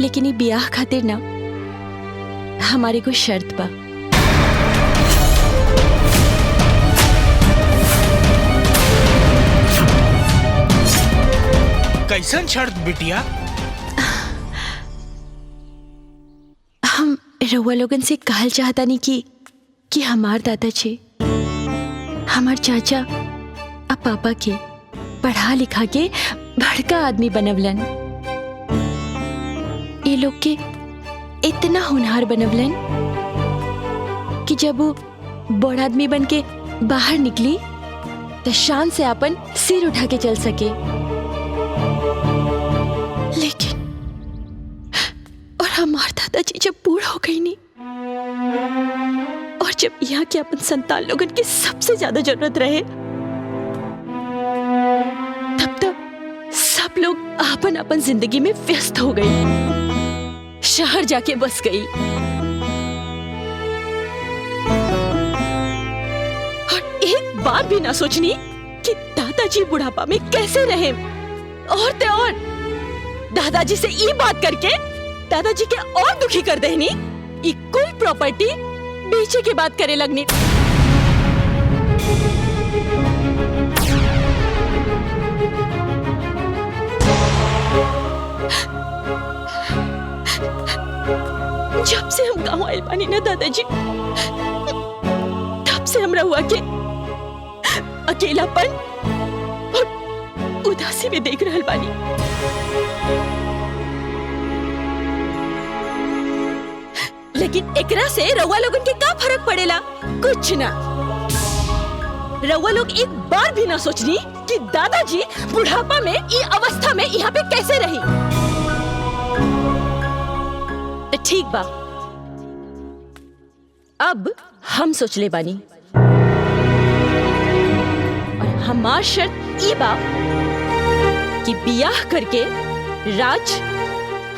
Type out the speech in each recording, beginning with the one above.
लेकिन ये बियाह खातिर ना हमारे कोई शर्त बा। कैसन शर्त बिटिया? हम रउआ लोगन से कहल चाहता नहीं कि हमार दादाजी हमार चाचा अब पापा के पढ़ा लिखा के बड़का आदमी बनवलन। ये लोग के इतना होनहार बनवलन कि जब वो बड़ आदमी बन के बाहर निकली तो शान से अपन सिर उठा के चल सके। लेकिन और हमार दादाजी जब बूढ़ हो गई नहीं और जब यहाँ के अपन संतान लोगन की सबसे ज्यादा जरूरत रहे तब तक सब लोग अपन अपन जिंदगी में व्यस्त हो गई, शहर जाके बस गई और एक बार भी ना सोचनी कि दादाजी बुढ़ापा में कैसे रहे। और ते और दादाजी से ये बात करके दादाजी के और दुखी कर देनी, ये कुल प्रॉपर्टी बेचे के बात करे लगनी। जब से हम गाँव आए बानी ना दादाजी, तब से हमरा हुआ के अकेलापन और उदासी में देख रहल बानी। लेकिन एकरा से रउआ लोगन के का फर्क पड़ेला? कुछ ना। रउआ लोग एक बार भी ना सोचनी कि दादाजी बुढ़ापा में ई अवस्था में यहाँ पे कैसे रही। तो ठीक बा, अब हम सोच ले बानी और हमार शर्त ई बा कि बियाह करके राज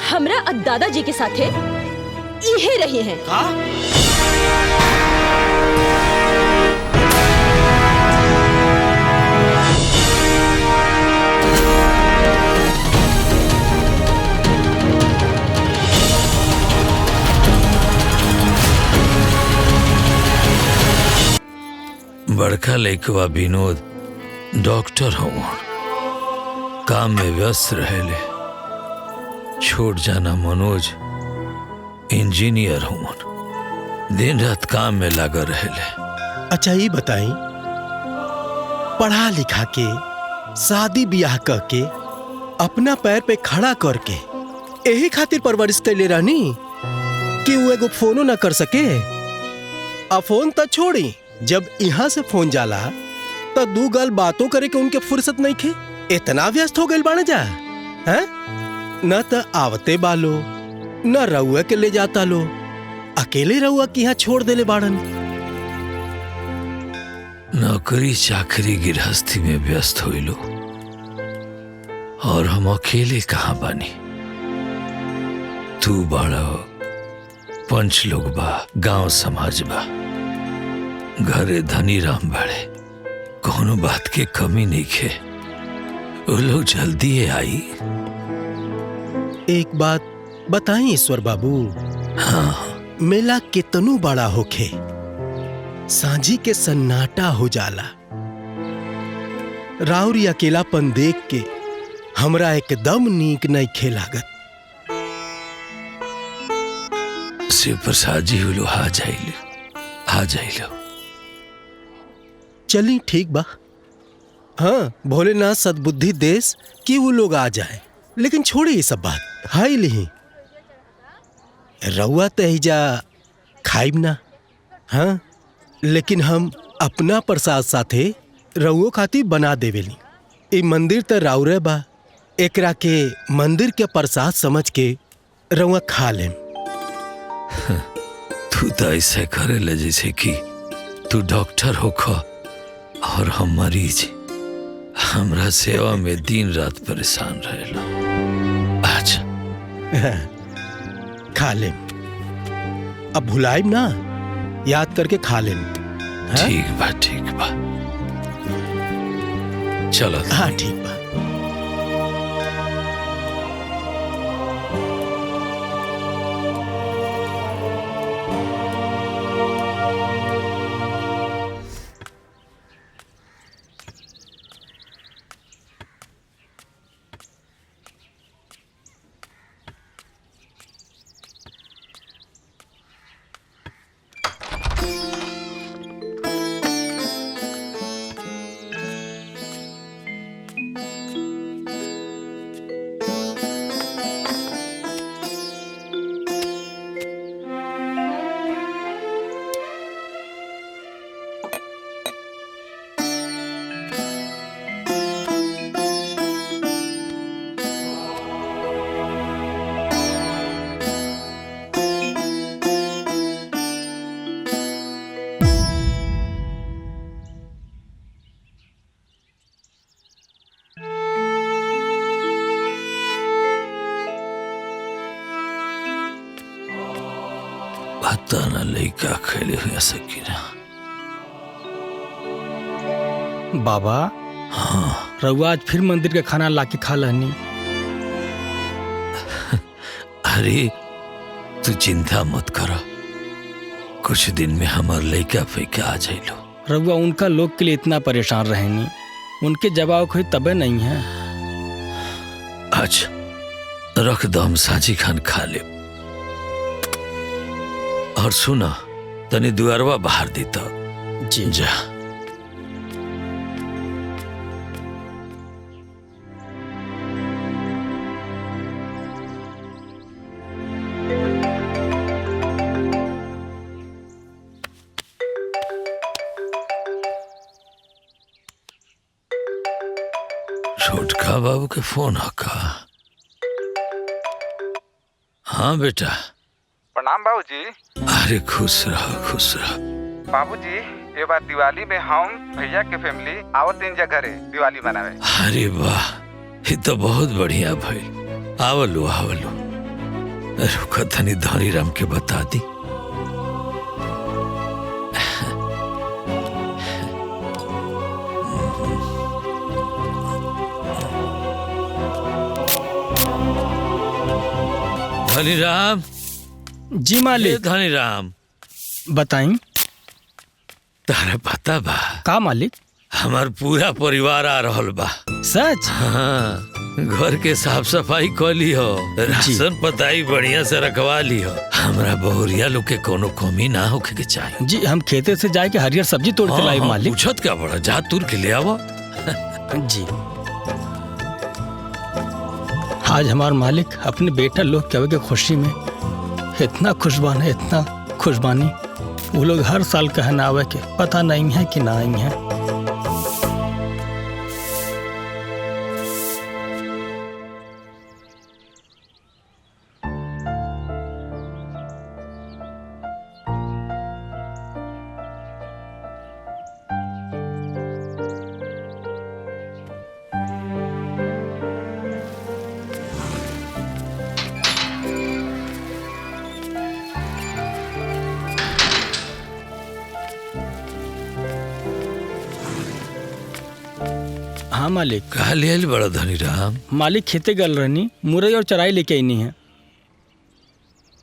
हमरा और दादाजी के साथे इहे रही हैं। का? बड़का लइकवा विनोद डॉक्टर हूँ, काम में व्यस्त रहेले। छोट जाना मनोज इंजीनियर हूँ, दिन रात काम में लगा रहेले। अच्छा ये बताई, पढ़ा लिखा के शादी ब्याह करके अपना पैर पे खड़ा करके यही खातिर परवरिश कैले रहनी कि वो एगो फोनो ना कर सके। आ फोन तो छोड़ी, जब यहाँ से फोन जाला तो दू गल बातों करे के उनके फुर्सत नहीं खे। इतना व्यस्त हो गए बाने जा हैं? न तो आवते बालो न रउआ के ले जाता लो, अकेले रउआ के यहाँ छोड़ देले बाड़न। नौकरी चाकरी गृहस्थी में व्यस्त होइलो और हम अकेले कहाँ बानी। तू बड़ा पंच लोग बा, गांव समाज बा, घरे धनी राम बाड़े, कोनो बात के कमी नहीं खे। वो लोग जल्दी आई। एक बात बताई ईश्वर बाबू, हाँ, मेला कितनू बड़ा होखे, सांझी के सन्नाटा हो जाला। राउरी अकेलापन देख के हमरा एकदम नीक नहीं खे लागत। शिव प्रसाद जी वो लोग आ जाइलो। चली ठीक बा। हाँ, भोलेनाथ सद्बुद्धि देश कि वो लोग आ जाए, लेकिन छोड़ी ये सब बात। हाई लिही रउआ तहिजा खाइब ना। हाँ, लेकिन हम अपना प्रसाद साथे रउओ खातिर बना देवेली। ई मंदिर त राउरे बा, एकरा के मंदिर के प्रसाद समझ के रउआ खा लेम। तू तो ऐसे करे ले जैसे कि तू डॉक्टर होखो और हम मरीज। हमरा सेवा में दिन रात परेशान रहेला। अच्छा खा लेम, अब भुलाइब ना, याद करके खा लेम। ठीक बा चलो। हाँ ठीक बा। पता न लइका खेले हुए सकीना। बाबा हाँ रउआ आज फिर मंदिर के खाना लाके खा लहनी। अरे तू चिंता मत कर, कुछ दिन में हमार लइका फैका आ जाइलो। रउआ उनका लोग के लिए इतना परेशान रहनी, उनके जवाब कोई तबे नहीं है। आज रख दम साजी खान खा ले। और सुना तनी दुआरवा बाहर देता जी जा। छोटका बाबू के फोन आका। हाँ बेटा। प्रणाम बाबूजी। अरे खुश रहो खुश रहो। बाबूजी ये बार दिवाली में हम भैया के फैमिली आवत दिन घरे दिवाली मनावे। अरे वाह, ये तो बहुत बढ़िया भइल। आवलो आवलो। रुका तनी धनी राम के बता दी। धनी राम। जी मालिक। धनी राम बताई। तारा पता बा का मालिक? हमार पूरा परिवार आ रहल बा। सच? हाँ, घर के साफ सफाई कर ली हो, राशन पताई बढ़िया से रखवा ली हो। हमरा बहुरिया लोग के कोनो कमी ना होके के चाहिए। जी हम खेते से जाए के हरियर सब्जी तोड़ के लाई मालिक। पूछत क्या बड़ा, जा तुर के ले आवो। जी आज हमार मालिक अपने बेटा लोग के आवे के खुशी में इतना खुशबान है, इतना खुशबानी। वो लोग हर साल कहना आवे के पता नहीं है कि ना आई है। हाँ मालिक। कहा ले आइल बड़ा धनी राम? मालिक खेते गल रहनी, मुरई और चराई लेके आईनी है।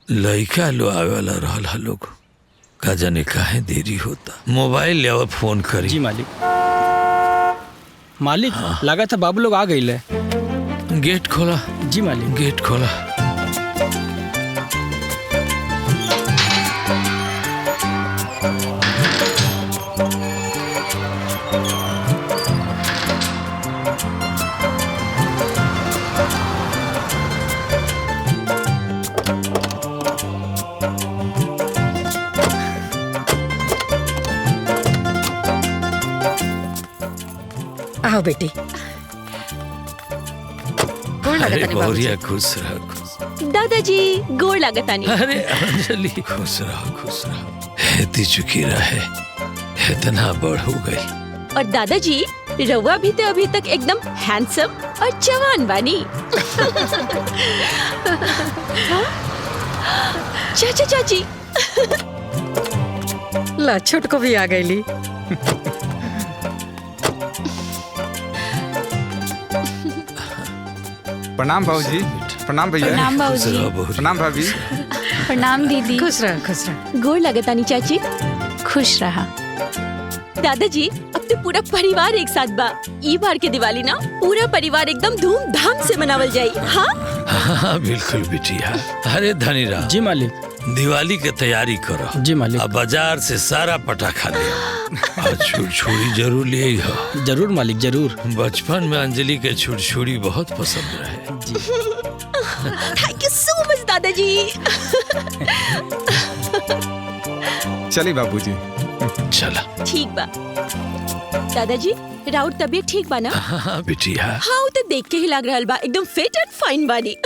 लइका लो आवे वाला रहल है लोग, का जाने काहे देरी होता। मोबाइल ले आओ, फोन करी। जी मालिक। मालिक हाँ। लगा था बाबू लोग आ गई ले। गेट खोला। जी मालिक। गेट खोला। आओ बेटी। अरे बहुरिया खुश रहो। दादाजी गोड़ लागतानी। अरे अंजलि खुश रहो। हेती चुकी रहे, इतना बड़ हो गई। और दादाजी रउआ भी तो अभी तक एकदम हैंडसम और जवान बानी। चाचा चाची। ला छोटको भी आ गई। प्रणाम बाबूजी। प्रणाम भैया। प्रणाम बाबूजी। प्रणाम भाभी। प्रणाम दीदी। खुश रह खुश रह। गोड़ लागतानी चाची। खुश रहा। दादाजी अब तो पूरा परिवार एक साथ बा। ई बार के दिवाली ना पूरा परिवार एकदम धूमधाम से मनावल जाई। हाँ हाँ बिल्कुल बिटिया। अरे धनी राम। जी मालिक। दिवाली के तैयारी करो। जी मालिक। अब बाजार से सारा पटाखा ले और छुरछुरी जरूर ले हो। जरूर मालिक जरूर। बचपन में अंजलि के छुरछुरी बहुत पसंद रहे। जी। थैंक यू सो मच दादाजी। चलिए बाबूजी। चला। ठीक बा दादाजी, राउर तबीयत ठीक बा ना? हाँ बिटिया। हाँ वो तो देख के ही लग रहल बा, एकदम फिट एंड फाइन बानी।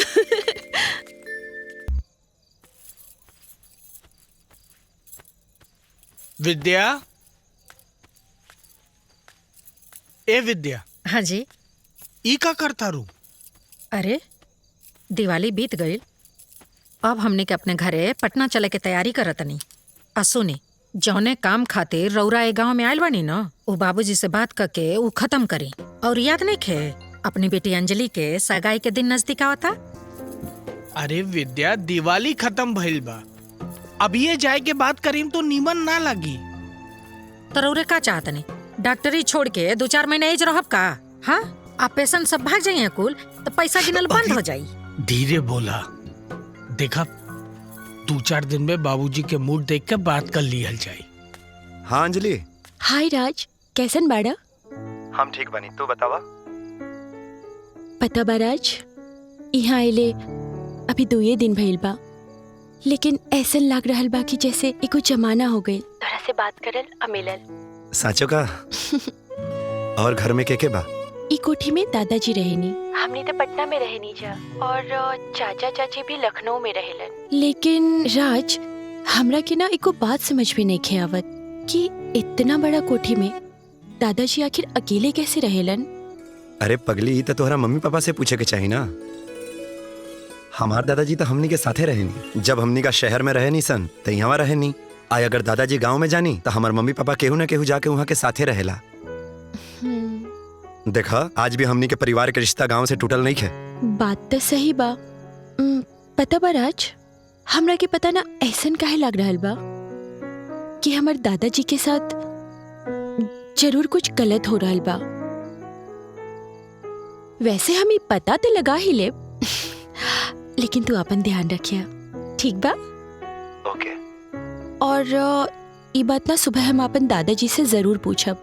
विद्या। ए विद्या। हाँ जी। ई का करता रू? अरे दिवाली बीत गई, अब हमने के अपने घरे पटना चले के तैयारी करतनी। आ सुनी, जौने काम खातिर रौरा ए गांव में आयल बानी न, वो बाबूजी से बात करके वो खत्म करी। और याद नहीं खे, अपनी बेटी अंजलि के सगाई के दिन नजदीक आवता। अरे विद्या, दिवाली खत्म भइल बा, अब ये जाए के बात करीम तो नीमन ना लगी। तो रौरे का चाहतनी, डॉक्टरी छोड़ के 2-4 महीने एज रहब का? हाँ, आप पेशेंट सब भाग जाइए कुल तो पैसा गिनल बंद हो जाई। धीरे बोला, देखा 2-4 दिन में बाबूजी के मूड देख के बात कर लिहल जाए। हाँ अंजलि। हाय राज, कैसन बाड़ा? हम ठीक बनी, तू बतावा। पता बा राज, यहाँ आइले अभी 2 दिन भइल बा, लेकिन ऐसन लाग रहल बा कि जैसे एको जमाना हो गई तोरा से बात करल आ मिलल। साचो का? और घर में के बा? ई कोठी में दादाजी रहेनी, हमने तो पटना में रहेनी जा, और चाचा चाची भी लखनऊ में रहेलन। लेकिन राज, हमरा के ना एको बात समझ में नहीं खे आवत कि इतना बड़ा कोठी में दादाजी आखिर अकेले कैसे रहेलन। अरे पगली, तो तोहरा मम्मी पापा से पूछे के चाहिए ना। हमार दादाजी तो हमनी के साथे रहे नहीं, जब हमनी का शहर में रहे नहीं सन तो यहाँ रहे नहीं। आय अगर दादाजी गांव में जानी तो हमार मम्मी पापा केहू न केहू जाके वहाँ के साथे रहेला। देखा, आज भी हमनी के परिवार के रिश्ता गांव से टूटल नहीं है। बात तो सही बा। पता बा राज, हमरा के पता ना ऐसन काहे लग रहल बा कि हमार दादाजी के साथ जरूर कुछ गलत हो रहल बा। वैसे हम ही पता तो लगा ही ले, लेकिन तू अपन ध्यान रखिया, ठीक बा? ओके। और ये बात ना सुबह हम अपन दादाजी से जरूर पूछब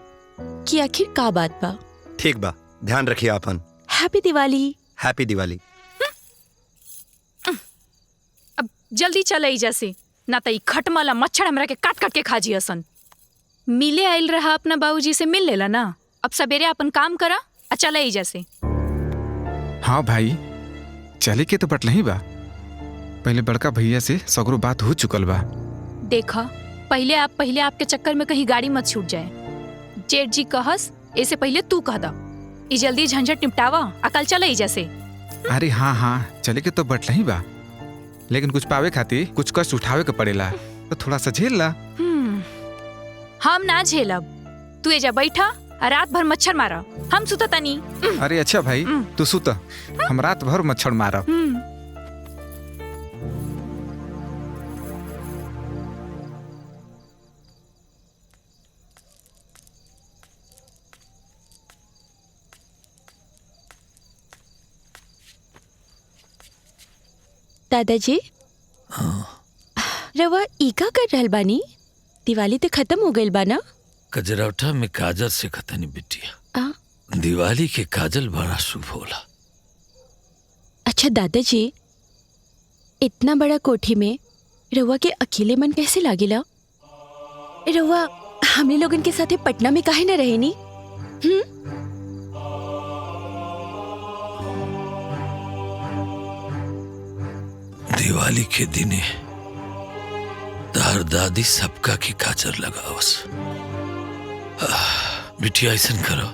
कि आखिर का बात बा। ठीक बा, ध्यान रखिए अपन। हैप्पी दिवाली। हैप्पी दिवाली। अब जल्दी चल एइजा से, ना त ई खटमला मच्छर हमरा के काट काट के खा जियसन। मिले आइल रहा अपना बाबूजी से मिल लेला ना, अब सवेरे अपन काम करा आ चल एइजा से। हाँ भाई, चले के तो बटलही बा, पहले बड़का भैया से सगरो बात हो चुकल बा। देखा, पहले आपके चक्कर में कहीं गाड़ी मत छूट जाए। जेठ जी कहस ऐसे पहले तू कह दा। ई जल्दी झंझट निपटावा, अकल चले एइजा से। अरे हाँ, चले के तो बटलही बा, लेकिन कुछ पावे खातिर कुछ कष्ट उठावे के पड़ेला, तो थोड़ा सा झेल ला। हम ना झेलब, तू एजा बैठा आ रात भर मच्छर मारा, हम सुता तनी। अरे अच्छा भाई, तू सुत, हम रात भर मच्छर मारब। दादाजी, रवा ईका कर रहल बानी? दिवाली तो खत्म हो गइल बा ना? कजरौटा में काजल से खतनी बिटिया, दिवाली के काजल बड़ा शुभ होला। अच्छा दादाजी, इतना बड़ा कोठी में रवा के अकेले मन कैसे लागेला? रवा हमने लोगन के साथे पटना में काहे न रहेनी? दिवाली के दिने तार दादी सबका की काजर लगावस। बिटिया ऐसन करो,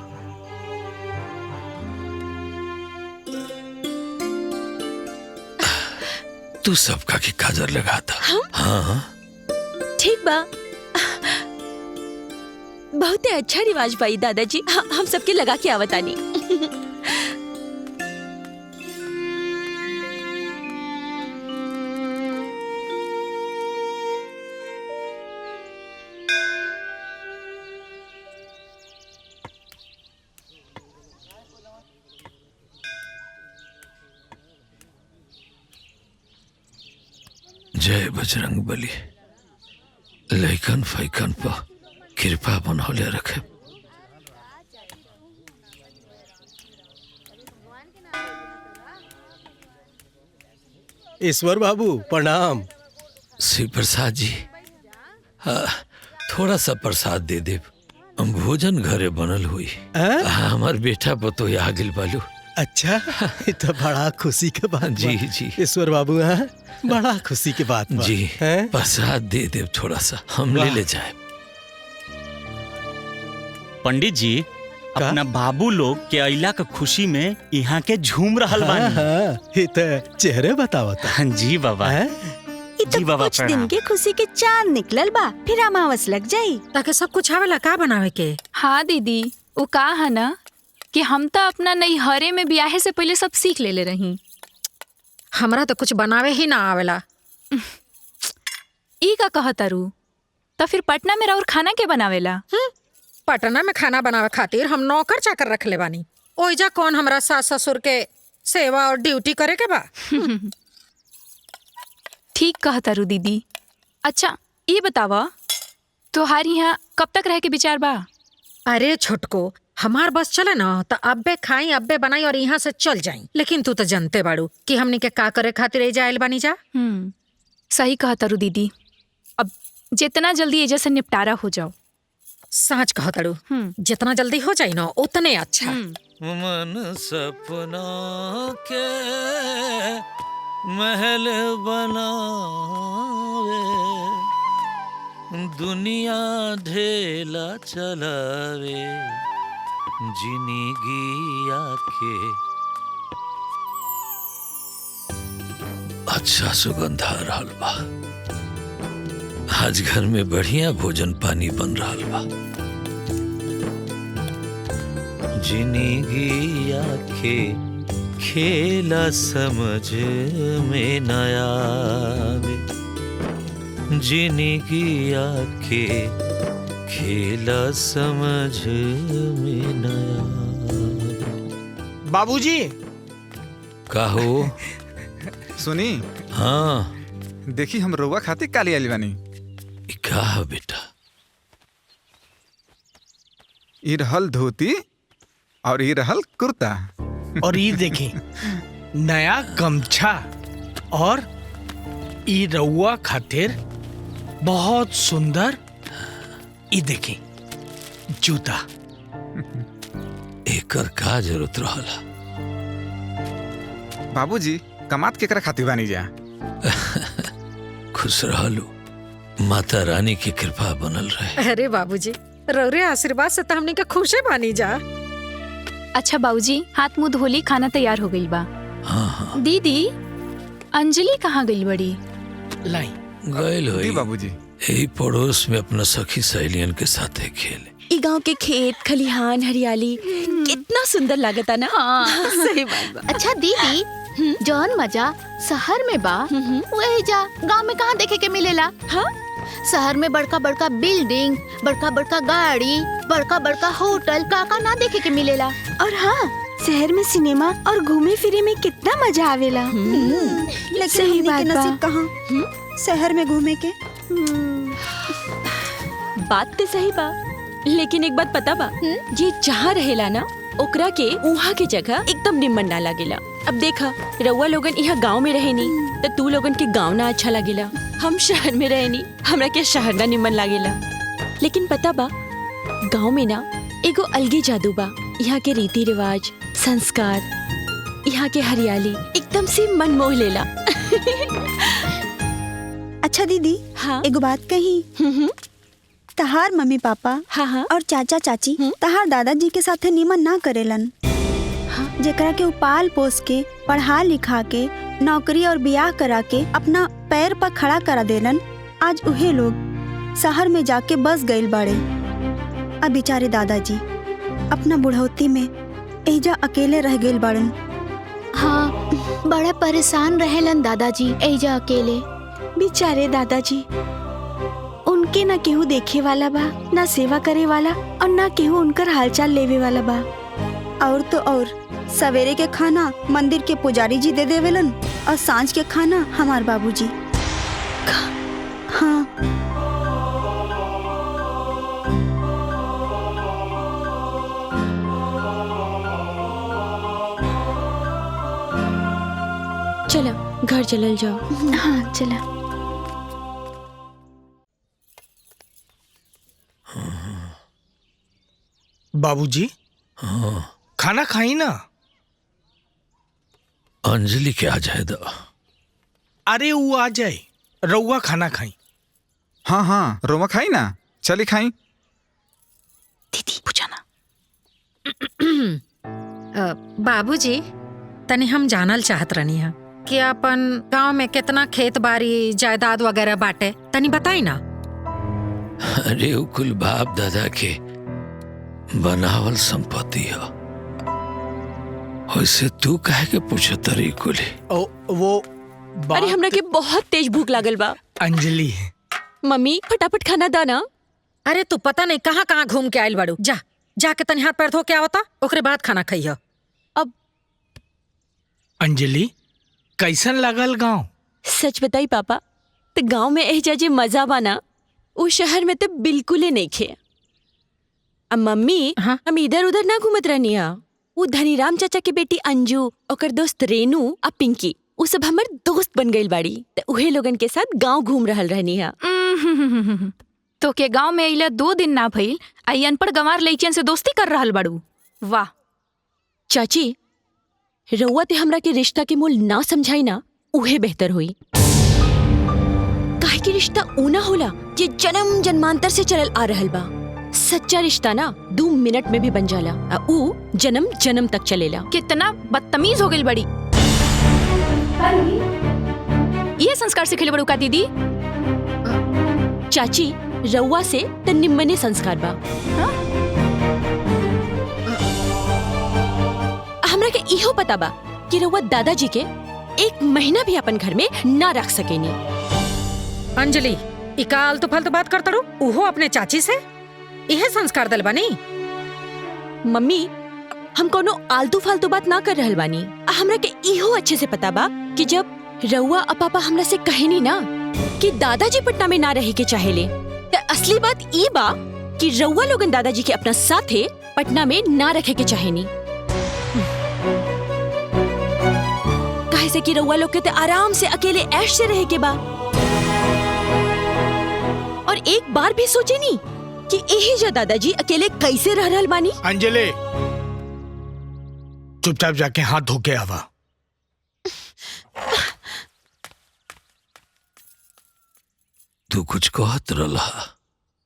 तू सबका की काजर लगाता। हाँ, ठीक बा, बहुत ही अच्छा रिवाज भाई दादाजी, हम सबके लगा के आवतानी। जय बजरंग बली, लैकन फैकन पर कृपा बनौले रखे। ईश्वर बाबू प्रणाम। श्री प्रसाद जी, थोड़ा सा प्रसाद दे दे, भोजन घरे बनल हुई। हमार बेटा पतो आ गिल बालू। अच्छा, ये तो बड़ा खुशी के बात जी जी ईश्वर बाबू, हैं बड़ा खुशी की बात बा। जी, प्रसाद दे दे थोड़ा सा, हम ले जाए। पंडित जी, अपना बाबू लोग के अइला के खुशी में यहाँ के झूम रहल बानी। ये तो चेहरे बतावता। हाँ जी बाबा। जी बाबा, कुछ दिन के खुशी के चांद निकलल बा, फिर अमावस लग जाई। ताकि सब कुछ आवेला का बनावे के। हाँ दीदी, वो का है ना कि हम तो अपना नैहरे में ब्याहे से पहले सब सीख ले रही। हमरा तो कुछ बनावे ही ना आवेला। ई का कहता रू? तो फिर पटना में और खाना के बनावेला? पटना में खाना बनावे खातिर हम नौकर चाकर रख ले बानी। ओइजा कौन हमरा सास ससुर के सेवा और ड्यूटी करे के बा? ठीक कहता रू दीदी। अच्छा ये बतावा, तोहारी यहाँ कब तक रह के विचार बा? अरे छोटको, हमार बस चले ना तो अब्बे खाई अब्बे बनाई और यहाँ से चल जाई। लेकिन तू तो जानते बाड़ू कि हमनी के का करे खातिर एजा आइल बानी जा। सही कहता रू दीदी। अब जितना जल्दी एजा से निपटारा हो जाओ। सच कहताड़ू, जितना जल्दी हो जाई ना उतने अच्छा। मन सपना के महल बनावे, दुनिया ढेला चलावे, जिंदगी आके अच्छा सुगंध आ रहल बा। आज घर में बढ़िया भोजन पानी बन रहल बा। जिंदगी आके खेला समझ में न आवे, जिंदगी आके खेला समझ में न आवे। बाबूजी। कहो। सुनी। हाँ देखी हम रउआ खातिर काली आइल बानी। का बेटा? ई रहल धोती और ई रहल कुर्ता। और ये देखी नया गमछा और ई रउआ खातिर बहुत सुंदर ई देखी जूता। एकर का जरूरत रहला? बाबूजी कमात केकरा खातिर बानी जा? खुश रहलू, माता रानी की कृपा बनल रहे। अरे बाबूजी, रौरे आशीर्वाद से तो हमनी के खुशे बानी जा। अच्छा बाबूजी, हाथ मुंह धोली, खाना तैयार हो गई बा। हाँ। दीदी, अंजलि कहाँ गई बड़ी? लाई गइल होई बाबूजी। यही पड़ोस में अपना सखी सहेलियन के साथ खेले। ई गांव के खेत खलिहान हरियाली कितना सुंदर लागता ना। सही बात बा। अच्छा दीदी, जौन मजा शहर में बा वही जा गांव में कहाँ देखे के मिलेला? हाँ? शहर में बड़का बड़का बिल्डिंग, बड़का बड़का गाड़ी, बड़का बड़का होटल का ना देखे के मिलेला। और हाँ, शहर में सिनेमा और घूमे फिरे में कितना मजा आवेला। लेकिन सही बात बा। नसीब कहाँ शहर में घूमे के। बात तो सही बा, लेकिन एक बात पता बा, ये जहाँ रहेला ना ओकरा के उहाँ के जगह एकदम निमन ना लागेला। अब देखा, रउआ लोगन यहाँ गांव में रहे नी तो तू लोगन के गांव ना अच्छा लागेला। हम शहर में रहे नी, हमरा के शहर ना निमन लागेला। लेकिन पता बा, गांव में ना एगो अलगे जादू बा। यहाँ के रीति रिवाज, संस्कार, यहाँ के हरियाली एकदम से मन मोह लेला। अच्छा दीदी, हाँ? एगो बात कही। तहार मम्मी पापा हाँ और चाचा चाची तहार दादाजी के साथे निमन ना करेलन। जेकरा के पाल पोस के पढ़ा लिखा के नौकरी और बियाह करा के अपना पैर पर खड़ा करा देलन, आज उहे लोग शहर में जाके बस गइल बाड़े। अब बेचारे दादाजी अपना बुढ़ौती में एजा अकेले रह गइल बाड़न। हाँ, बड़ा परेशान रहेलन दादाजी एजा अकेले। बेचारे दादाजी, उनके ना केहू देखे वाला बा, ना सेवा करे वाला और ना केहू उनकर हालचाल लेवे वाला बा। और तो और सवेरे के खाना मंदिर के पुजारी जी दे देवेलन और सांझ के खाना हमार बाबूजी। हाँ। चलो घर चलल जाओ। हाँ चला। बाबूजी। हाँ। खाना खाई ना। अंजलि के आ जाए दो। अरे वो आ जाए, रउआ खाना खाई। हाँ हाँ, रोमा खाई ना, चली खाई। दीदी पूछा ना। बाबूजी, तनी हम जानल चाहत रहनी है कि अपन गांव में कितना खेत बाड़ी जायदाद वगैरह बाटे, तनी बताई ना। अरे उ कुल बाप दादा के बनावल संपत्ति है। वैसे तू काहे के पूछो तरी कुली? वो अरे हमरा के बहुत तेज भूख लागल बा। अंजलि, मम्मी फटाफट खाना दाना। अरे तू पता नहीं कहाँ कहाँ घूम के आयल बाड़ू, जा जाके तनी हाथ पैर धो के आवता, ओकरे बाद खाना खइह। अब अंजलि, कैसन लगल गांव? सच बताई पापा, तो गांव में एहजा जे मजा बाना वो शहर में तो बिल्कुल ही नहीं खे। अब मम्मी, हाँ? हम इधर उधर ना घूमत रहनी है। वो धनीराम चाचा के बेटी अंजू, ओकर दोस्त रेनू और पिंकी, वो सब हमर दोस्त बन गई बाड़ी। तो उहे लोगन के साथ गांव घूम रहल रहनी है। तो के गांव में अइला 2 दिन ना भइल, आई अनपढ़ गंवार लइकन से दोस्ती कर रहल बाड़ू। वाह चाची, रउआ ते हमरा के रिश्ता के मोल ना समझाई ना, उहे बेहतर हुई। काहे कि रिश्ता ऊना होला जे जन्म जन्मांतर से चलल आ रहल बा। सच्चा रिश्ता ना 2 मिनट में भी बन जाला, आ ऊ जन्म जन्म तक चलेला। कितना बदतमीज हो गई बड़ी। ये संस्कार सिखेले बड़ू का दीदी? चाची, रउआ से त निम्मने संस्कार बा। हमरा के इहो पता बा कि रउआ दादाजी के 1 महीना भी अपन घर में ना रख सकेनी। अंजलि, इका आलतू फालतू बात करता रू, उहो अपने चाची से इहे संस्कार दल बानी। मम्मी, हम कोनो आलतू फालतू बात ना कर रहल बानी। हमरा के इहो अच्छे से पता बा कि जब रउआ और पापा हमरा से कहेनी ना कि दादाजी पटना में ना रहे के चाहेले, तो असली बात ई बा कि रउआ लोगन दादाजी के अपना साथे पटना में ना रखे के चाहेनी। काहे से कि रउआ लोग के तो आराम से अकेले ऐश से रहे के बा। और एक बार भी सोचे नी कि यही जो दादाजी अकेले कैसे रह रहल बानी। अंजलि, चुपचाप जाके हाथ धो के आवा। तू कुछ कहत रहा?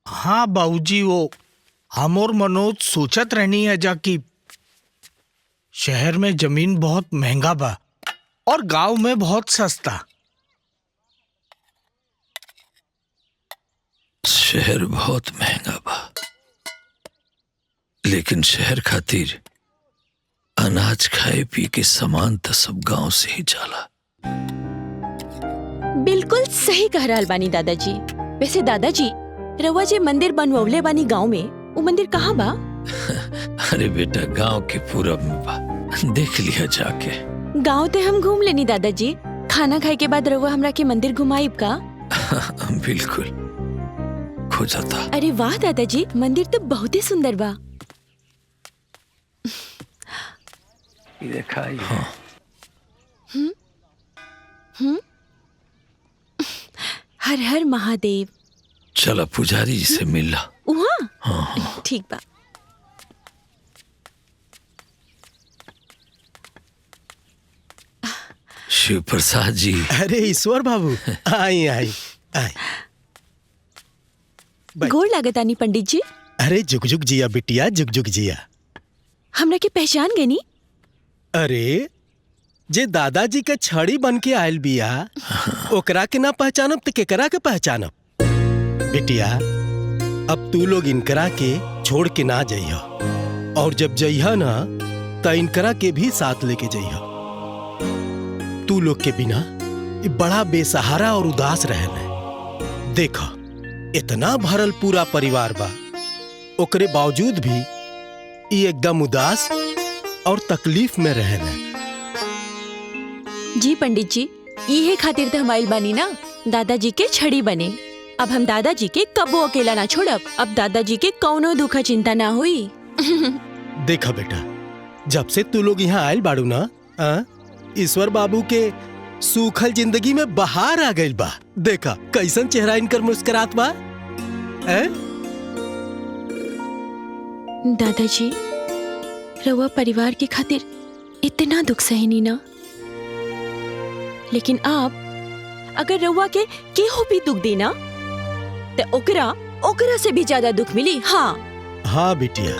हाँ बाबूजी, वो हम और मनोज सोचत रहनी है जा कि शहर में जमीन बहुत महंगा बा और गांव में बहुत सस्ता। शहर बहुत महंगा बा, लेकिन शहर खातिर अनाज खाए पी के सामान तो सब गांव से ही जाला। बिल्कुल सही कह रहल बानी दादाजी। वैसे दादाजी, रउआ जे मंदिर बनवले बानी गांव में, वो मंदिर कहाँ बा? अरे बेटा, गांव के पूरब में बा, देख लिया जाके। गांव ते हम घूम लेनी दादाजी। खाना खाए के बाद रउआ हमरा के मंदिर घुमाइब का? बिल्कुल, खोजता। अरे वाह दादाजी, मंदिर तो बहुत ही सुंदर बा। हाँ। हर हर महादेव। चला पुजारी जी से मिल ला। वहाँ? हाँ। ठीक बा। शिव प्रसाद जी। अरे ईश्वर बाबू, आई आई आई। गोड़ लागतानी पंडित जी। अरे जुग जुग जिया बिटिया, जुग जुग जिया। हमरा के पहचान गई नी? अरे जे दादाजी के छड़ी बन के आयल बिया, ओकरा के ना पहचानब तो केकरा के पहचानब? बिटिया, अब तू लोग इनकरा के छोड़ के ना जइह, और जब जइह ना तो इनकरा के भी साथ लेके जइह। तू लोग के बिना ये बड़ा बेसहारा और उदास रहना। देखा, इतना भरल पूरा परिवार बा, ओकरे बावजूद भी ये एकदम उदास और तकलीफ में रहना। जी पंडित जी, यही खातिर तो हम आइल बानी ना, दादाजी के छड़ी बने। अब हम दादाजी के कबो अकेला ना छोड़ब। अब दादाजी के कौनो दुख चिंता ना हुई। देखा बेटा, जब से तू लोग यहाँ आयल बाड़ू ना, ईश्वर बाबू के सूखल जिंदगी में बहार आ गइल बा। देखा कैसन चेहरा इनकर मुस्कुरात बा। दादाजी, रउआ परिवार के खातिर इतना दुख सहनी ना, लेकिन आप अगर रउआ के केहू भी दुख देना तो ओकरा से भी ज्यादा दुख मिली। हाँ हाँ बिटिया,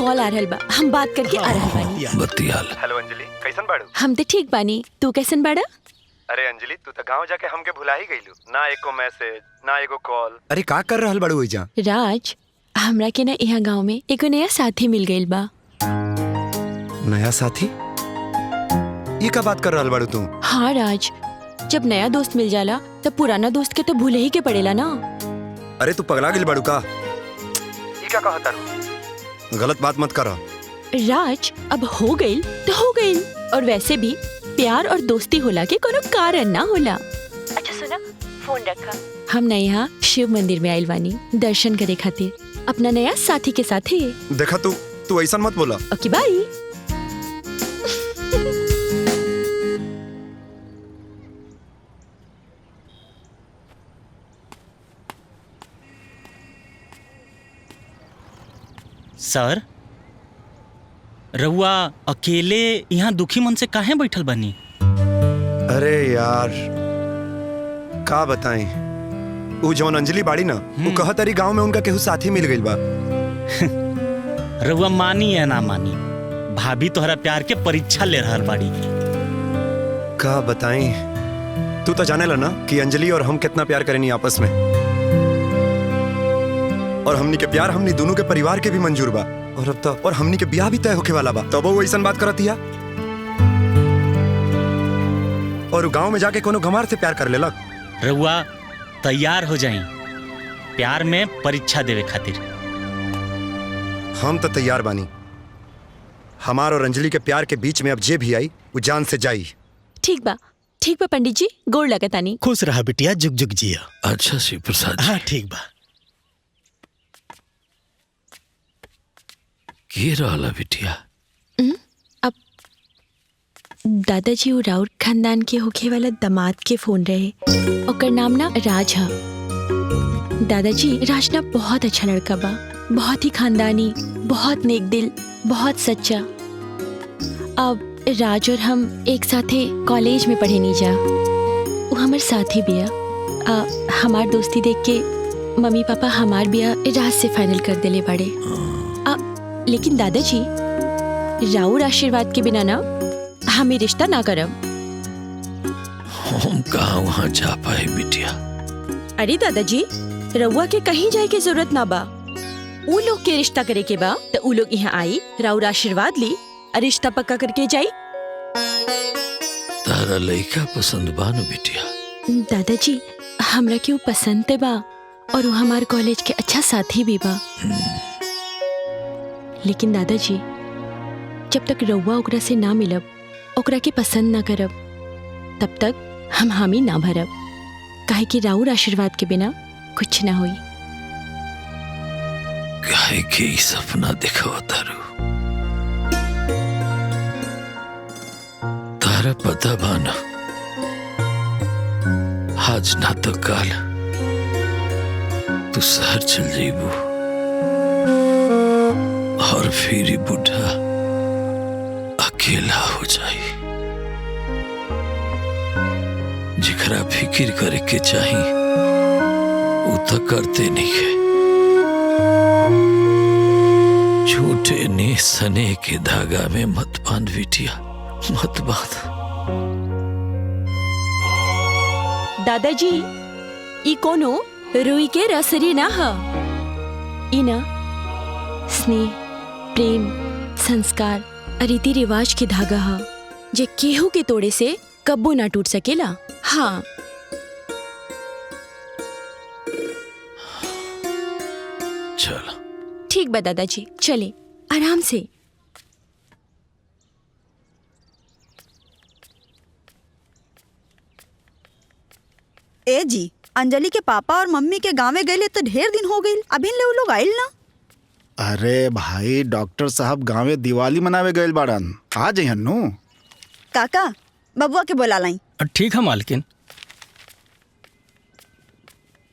कॉल आ रहल बा, हम बात करके आ रहल बानी। बतियाल। हेलो अंजलि, कैसन बाड़ू? हम तो ठीक बानी, तू कैसन बाड़ा? अरे अंजलि, तू तो गांव जाके हमके भुला ही गईलू। ना एको मैसेज, ना एको कॉल। अरे का कर रहल बाड़ू ओइजा? राज, हमरा के ना यहाँ गांव में एगो नया साथी मिल गइल बा। नया साथी? ये का बात कर रहल बाड़ू तू? हाँ राज, जब नया दोस्त मिल जाला तब पुराना दोस्त के तो भूले ही के पड़ेला ना। अरे तू पगला गेल बाड़ू का? ये क्या कहता रू? गलत बात मत करा। राज, अब हो गइल तो हो गइल, और वैसे भी प्यार और दोस्ती होला के कोनो कारण ना होला। अच्छा सुना, फोन रखा। हम ना यहाँ शिव मंदिर में आइल बानी दर्शन करे खातिर अपना नया साथी के साथे। देखा तू ऐसा मत बोला। ओके बाय। सर, रउआ अकेले यहाँ दुखी मन से काहे बैठल बनी? अरे यार का बताएं, वो जौन अंजलि बाड़ी ना, वो कहत तारी गांव में उनका केहू साथी मिल गइल बा। रउआ मानी या ना मानी, भाभी तोहरा प्यार के परीक्षा ले रहल बाड़ी। का बताएं, तू तो जाने ला ना कि अंजलि और हम कितना प्यार करेनी आपस में, और हमनी के प्यार हमनी दोनों के परिवार के भी मंजूर बा, और अब तो और हमनी के ब्याह भी तय होके वाला बा। तब वो ऐसा बात करतिया और गांव में जाके कोनो गमार से प्यार कर लेलक। रउआ तैयार हो जाई प्यार में परीक्षा देवे खातिर। हम तो तैयार बानी। हमार और अंजलि के प्यार के बीच में अब जे भी आई वो जान से जाई। ठीक बा पंडित जी, गोड़ लगतानी। खुश रहा बिटिया, जुग जुग जिया। अच्छा शिव प्रसाद। हाँ ठीक बा। के रहला बिटिया? अब दादाजी और राउर खानदान के होखे वाला दामाद के फोन रहे, ओकर नाम ना राज है। दादाजी, राज ना बहुत अच्छा लड़का बा, बहुत ही खानदानी, बहुत नेक दिल, बहुत सच्चा। अब राज और हम एक साथे कॉलेज में पढ़े नहीं जा, वो हमार साथी बिया। हमार दोस्ती देख के मम्मी पापा हमार बिया राज से फाइनल कर देले बड़े। लेकिन दादाजी, राउर आशीर्वाद के बिना ना हमें रिश्ता ना करब। हम कहाँ वहाँ जा पाए बिटिया? अरे दादाजी, रउआ के कहीं जाए के जरूरत ना बा। उ लोग के रिश्ता करे के बा तो उ लोग यहाँ आई, राउर आशीर्वाद ली, रिश्ता पक्का करके जाई। तारा लइका पसंद बा न बिटिया? दादाजी, हमरा के वो पसंद ते बा, और वो हमार कॉलेज के अच्छा साथी भी बा। लेकिन दादाजी, जब तक रउआ ओकरा से ना मिलब, ओकरा के पसंद ना करब, तब तक हम हामी ना भरब, काहे कि राउर आशीर्वाद के बिना कुछ ना होई। काहे के ई सपना देखो तारू? तारा पता बा ना, आज ना तो काल तू शहर चल जाइबू, और फिर ही बुढ़ा अकेला हो जाई। जिकरा फिक्र करे के चाही वो तो करते नहीं है। झूठे ने सने के धागा में मत बांध बिटिया, मत बांध। दादाजी, ई कोनो रुई के रसरी ना हा, ई ना स्नेह, प्रेम, संस्कार, रीति रिवाज के धागा हा, जे केहू के तोड़े से कब्बो ना टूट सकेला। हाँ, चलो ठीक बा दादाजी, चले आराम से। ए जी, अंजलि के पापा और मम्मी के गाँव में गए तो ढेर दिन हो गई, अभी ले वो लोग आइल ना? अरे भाई, डॉक्टर साहब गाँवे दिवाली मनावे गए बाड़न, आ जइहन नु। काका, बबुआ के बोला लाई। ठीक है मालकिन।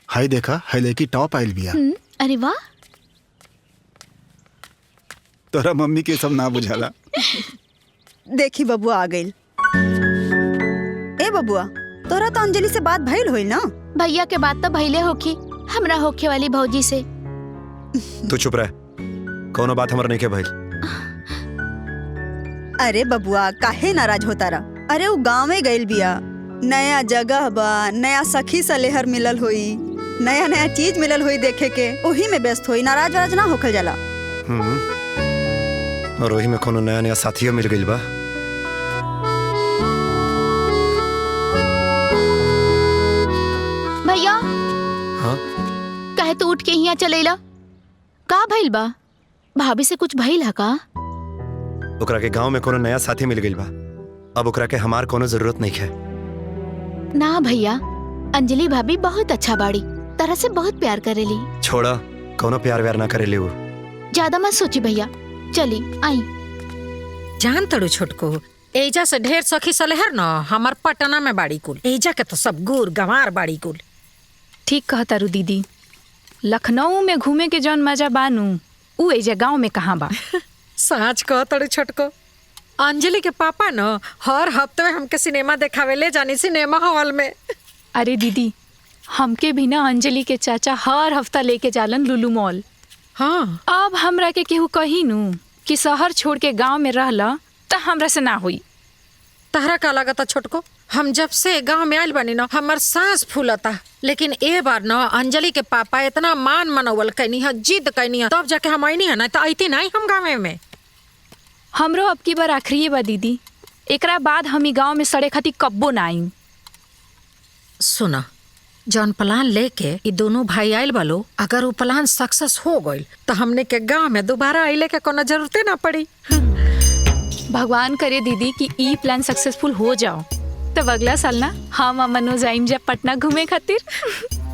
हाय देखा, हाय लेकी टॉप आइल बिया। अरे वाह, तोरा मम्मी के सब ना बुझाला। देखी बबुआ आ गई। ए बबुआ, तोरा तो अंजलि से बात भइल होई ना? भैया के बात तो भइले होखी, हमरा होखे वाली भौजी से। तू चुप रह, कोनो बात हमर नहीं के भइल। अरे बबुआ काहे नाराज होता रहा? अरे वो गाँव में गइल बिया, नया जगह बा, नया सखी सलेहर मिलल होई, नया नया चीज मिलल होई देखे के, वही में व्यस्त होई। नाराज वाराज ना होखल जाला। और वही में कोनो नया नया साथियों मिल गइल बा। भैया हाँ कहे तो उठ के यहाँ चलेला? का भइल बा? भाभी से कुछ भइल है का? ओकरा के गांव में कोनो नया साथी मिल गइल बा। अब ओकरा के हमार कोनो जरूरत नहीं है। ना भैया, अंजलि भाभी बहुत अच्छा बाड़ी, तरह से बहुत प्यार करेली। छोड़ा, कोनो प्यार व्यार ना करेले वो। ज्यादा मत सोची भैया, चली आई। जान तड़ू छोटको, एजा से ढेर सखी सलेहर न हमार पटना में बाड़ी कुल। एजा के तो सब गुर गंवार बाड़ी कुल। ठीक कहता रू दीदी, लखनऊ में घूमे के जौन मजा बानू उ एजा गाँव में कहाँ बा। सच कह तड़ू छोटको, अंजलि के पापा न हर हफ्ते में हमके सिनेमा देखावे ले जानी सिनेमा हॉल में। अरे दीदी, हमके भी ना अंजलि के चाचा हर हफ्ता लेके जालन लुलु मॉल। हाँ, अब हमरा के केहू कही नू कि शहर छोड़ के गांव में रहला त हमरा से ना हुई। तहरा का लागता छोटको? हम जब से गांव में आइल बनी न हमार सांस फूलता, लेकिन ए बार न अंजलि के पापा इतना मान मनोवल कैनी है, जिद कैनी है, तब जाके हम आईनी है ना, तो आईती नहीं हम गाँव में। हमरो अब की बार आखिरी बा दीदी, एकरा बाद हम ई गांव में सड़े खाती कब्बो ना आई। सुना, जौन प्लान लेके ये दोनों भाई आइल बालो, अगर वो प्लान सक्सेस हो गइल तो हमने के गांव में दोबारा आइले के कोनो जरूरते ना पड़ी। भगवान करे दीदी कि ई प्लान सक्सेसफुल हो जाओ, तब अगला साल ना हम मनोज आइम जब पटना घूमे खातिर।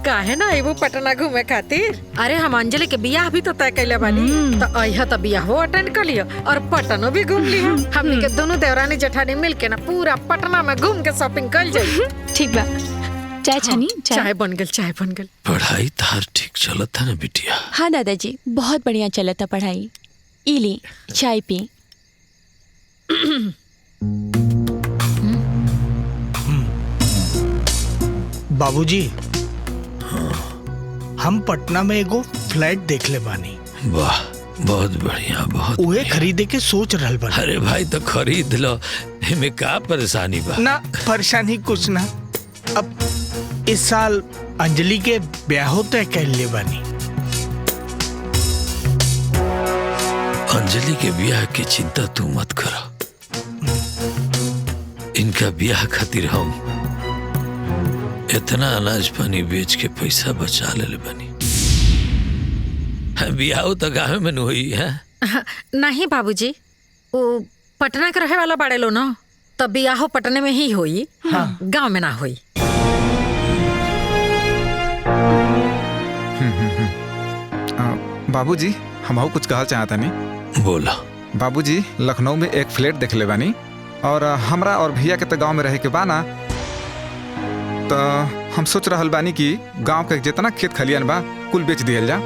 काहे ना वो पटना घूमे खातिर? अरे हम अंजलि के बियाह भी तो तय कैले बानी, तो अइहा तो बियाह हो अटेंड कर लियो और पटनो भी घूम लियो। हमने के दोनों देवरानी जेठानी मिल के ना पूरा पटना में घूम के शॉपिंग कर जाई। ठीक बा, चाय छनी? चाय बन गल, चाय बन गल। पढ़ाई तार ठीक चलत है ना बिटिया? हाँ दादाजी, बहुत बढ़िया चलत है पढ़ाई। इली चाय पी। बाबूजी, हम पटना में एगो फ्लैट देख ले बानी। वाह, बहुत बढ़िया, बहुत उहे बढ़िया। खरीदे के सोच रहल बानी। अरे भाई तो खरीद लो, इमे का परेशानी बा? ना परेशानी कुछ ना। अब इस साल अंजलि के ब्याह तय कर ले बानी। अंजलि के ब्याह की चिंता तू मत करो। इनका ब्याह खातिर हम इतना अनाज पानी बेच के पैसा बचा ले बनी। ब्याह तो गाँव में हुई है। नहीं बाबूजी, वो पटना के रहे वाला बाड़े लो ना, तब बियाह पटने में ही होई। हाँ। गाँव में ना होई। बाबूजी, हम कुछ कहल चाहता नहीं। बोला। बाबूजी, लखनऊ में एक फ्लैट देख ले बानी और हमरा और भैया के तो गांव में रहे के बाना, तो हम सोच रहल बानी कि गांव के जितना खेत खलियान बा कुल बेच दियल जा।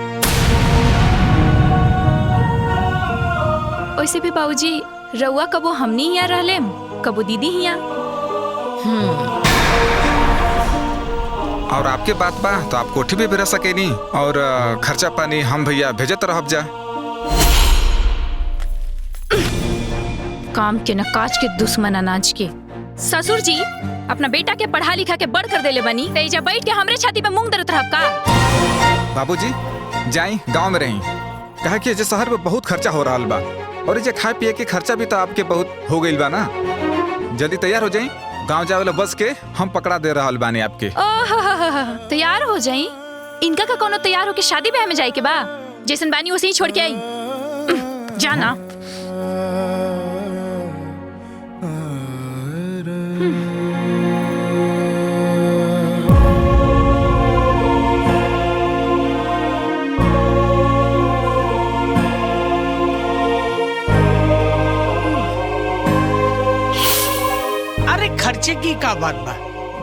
वैसे भी बाबूजी, रउआ कबो हमनी यहाँ रहले, कबो दीदी यहाँ। और आपके बात बा तो आप कोठी भी रह सकेनी और खर्चा पानी हम भैया भेजत रहब जा। काम के न काज के दुश्मन अनाज के। ससुर जी अपना बेटा के पढ़ा लिखा के बड़ कर देले बनी, तेजा बैठ के हमरे छाती पे मूंग दरत रहब का? बाबूजी जाई गांव में रही, कहा कि जे शहर में बहुत खर्चा हो रहा बा और जे खाए पिए के खर्चा भी तो आपके बहुत हो गइल बा ना। जल्दी तैयार हो जाई, गांव जाए वाला बस के हम पकड़ा दे रहल बानी आपके। तैयार हो जाई? इनका का कोनो तैयार होके शादी ब्याह में जाए के बा? जैसन बानी वैसे ही छोड़ के आई। जाना। अरे खर्चे की का बात बा?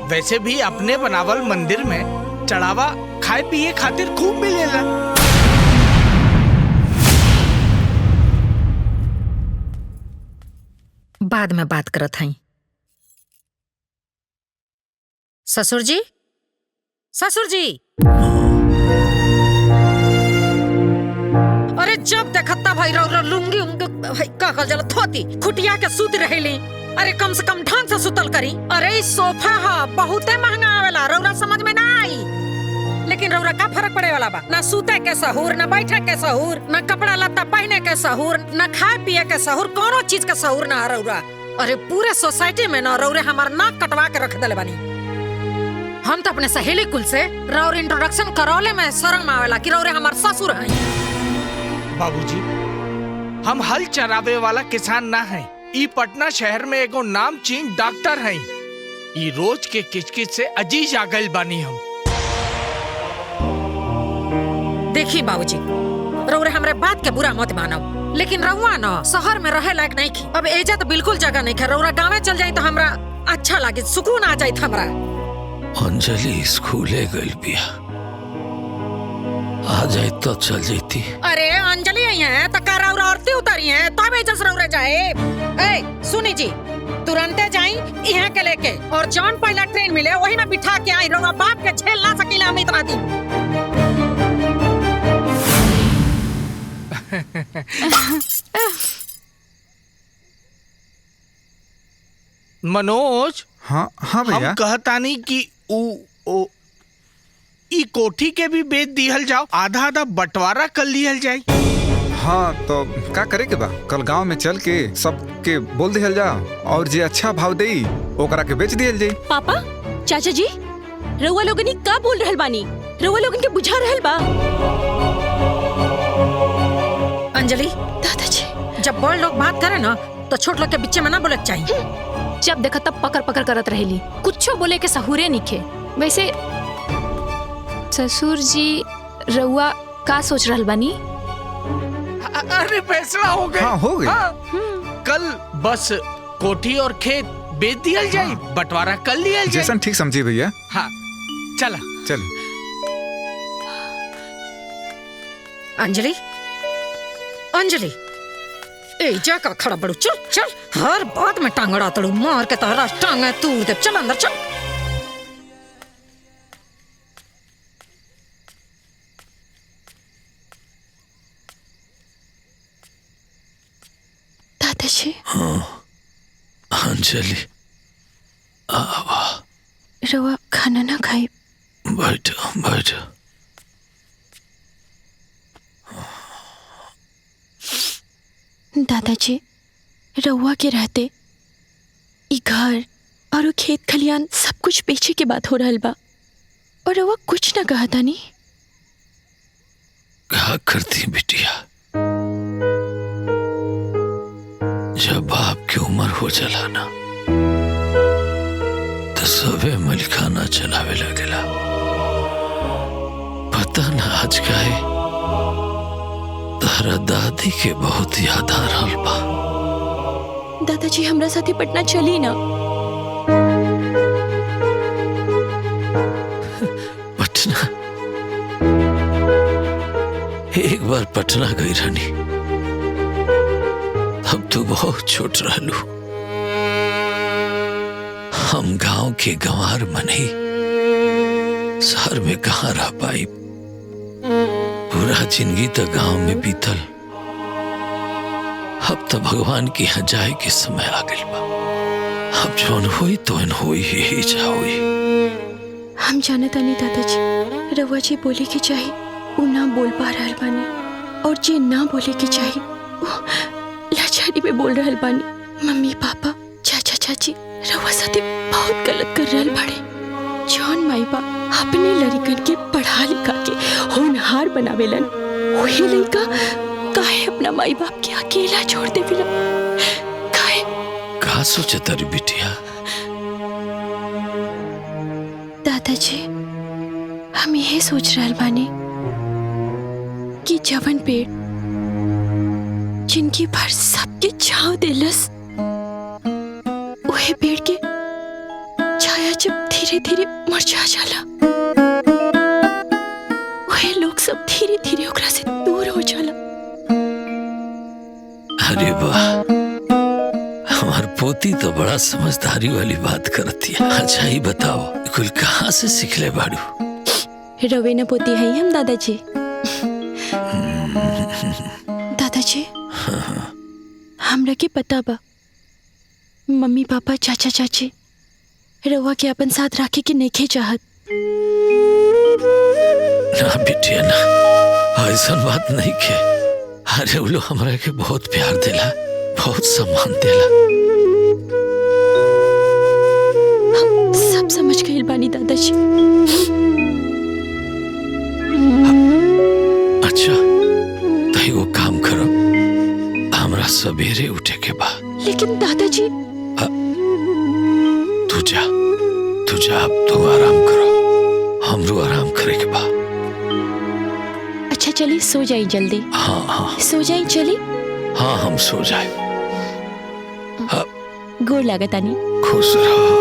वैसे भी अपने बनावल मंदिर में चढ़ावा खाए पिए खातिर खूब मिलेला। बाद में बात करत हई। ससुर जी, ससुर जी, अरे जब देखता भाई रौरा लुंगी उंगी भाई का कल जला थोती खुटिया के सूत रहेली। अरे कम से कम ढंग से सुतल करी। अरे सोफा हा बहुते महंगा आवेला, रौरा समझ में ना आई। लेकिन रौरा का फर्क पड़े वाला बा? ना सूते के सहूर, ना बैठे के सहूर, ना कपड़ा लत्ता पहने के सहूर, ना खाए पिए के सहूर, कोनो चीज के सहूर ना रौरा। अरे पूरे सोसाइटी में ना रौरे हमार नाक कटवा के रख देले बानी। हम तो अपने सहेली कुल से रौर इंट्रोडक्शन करौले में शर्म आवेला कि रौरे हमार ससुर हैं। बाबूजी, हम हल चरावे वाला किसान ना हैं। ई पटना शहर में एगो नामचीन डॉक्टर हैं। ई रोज के किचकिच से अजीज आ गइल बानी हम। देखी बाबूजी, रौरे हमरे बात के बुरा मत मानो, लेकिन रहुआ ना शहर में रहे लायक नहीं थी। अब एजा तो बिल्कुल जगह नहीं है। रौरा गाँव चल जाये तो हमरा अच्छा लगे, सुकून आ जाये हमरा। अंजलि स्कूले गइल बिया, आ जाए तो चल जाती। अरे अंजलि आई है तो का रौरा औरती उतारी है तब एजस रौरे जाए। ए सुनी जी, तुरंते जाई यहाँ के लेके और जौन पहला ट्रेन मिले वही में बिठा के आई। रौरा बाप के झेल ना सकीला हम इतना दिन। मनोज, हाँ हाँ भैया, हम कहतानी कि ई कोठी के भी बेच दिहल जाओ, आधा आधा बंटवारा कर लिहल जाए। हाँ तो का करे के बा? कल गांव में चल के सबके बोल दिहल जा और जे अच्छा भाव देई ओकरा के बेच दिहल जाई। पापा, चाचा जी, रउआ लोगनी का बोल रहल बानी? रउआ लोगन के बुझा रहल बा? अंजलि, दादाजी, जब बड़ लोग बात करे ना तो छोट लोग के बीच में ना बोले चाहिए। जब देखा तब पकड़ पकड़ करत रहेली, कुछ बोले के सहूरे निखे। वैसे ससुर जी रउआ का सोच रहल बानी? अरे फैसला हो गया। हाँ, हो गई। कल बस कोठी और खेत बेच दिया जाए, बंटवारा कर लिया जाए। जैसन ठीक समझी भैया। हाँ चला चल। अंजलि, अंजलि, ए जा का खड़ा बड़ू, चल चल, हर बात में टांग अड़ा तड़ू, मार के तारा टांगे तूर दे। चल अंदर चल। दादाजी। हाँ अंजलि, आवा। रवा खाना ना खाई? बैठो बैठो। दादाजी, रउआ के रहते ई घर और खेत खलियान सब कुछ बेचे के बात हो रहल बा और रउआ कुछ ना कहा था नी। क्या करती बिटिया, जब बाप की उम्र हो चला ना तो सबे मलिकाना चलावे लगेला। पता ना आज का है, तारा दादी के बहुत याद आ रहा बा। दादाजी हमरा साथे पटना चली ना। पटना? एक बार पटना गई रानी, अब तो बहुत छोट रहलू। हम गांव के गंवार मनी शहर में कहाँ रह पाई। पूरा जिंदगी तो गांव में बीतल, अब तो भगवान के यहाँ जाए के समय आ गइल बा। अब जौन होई तो होई ही जा होई। हम जानता नहीं दादाजी, रउआ जी बोले के चाही वो ना बोल पा रहल बानी और जे ना बोले के चाही वो लाचारी में बोल रहल बानी। मम्मी पापा चाचा चाची रउआ साथे बहुत गलत कर रहल बाड़े। जौन माई बाप अपने लड़कन के पढ़ा लिखा के होनहार बनावेलन, वही लड़का काहे अपना माई बाप के अकेला छोड़ देवेला? काहे? का सोचे तारी बिटिया? दादाजी, हम यही सोच रहल बानी कि जवन पेड़ जिनकी भर सबके छाव देलस, वही पेड़ के छाया जब धीरे धीरे मुरझा जाला, वही लोग सब धीरे धीरे ओकरा से दूर हो जाला। अरे वाह, हमार पोती तो बड़ा समझदारी वाली बात करती है। अच्छा ही बताओ, कुल कहाँ से सीखले बाड़ू? रवे न पोती है हम दादाजी। हमरा के पता बा मम्मी पापा चाचा चाची रउआ के अपन साथ रखे के नइखे चाहत। ना बिटिया ना, ऐसा बात नहीं के। अरे वो लोग हमरा के बहुत प्यार देला, बहुत सम्मान देला। हम सब समझ गए बानी दादाजी। अच्छा तो वो काम करो, हमरा सवेरे उठे के बाद। लेकिन दादाजी तू जा, अब तू आराम करो, हमरो आराम करे के बाद। अच्छा चलिए सो जाइए जल्दी। हाँ सो जाइए चलिए। हाँ हम सो जाए। गोर लागत आनी। खुश रहो।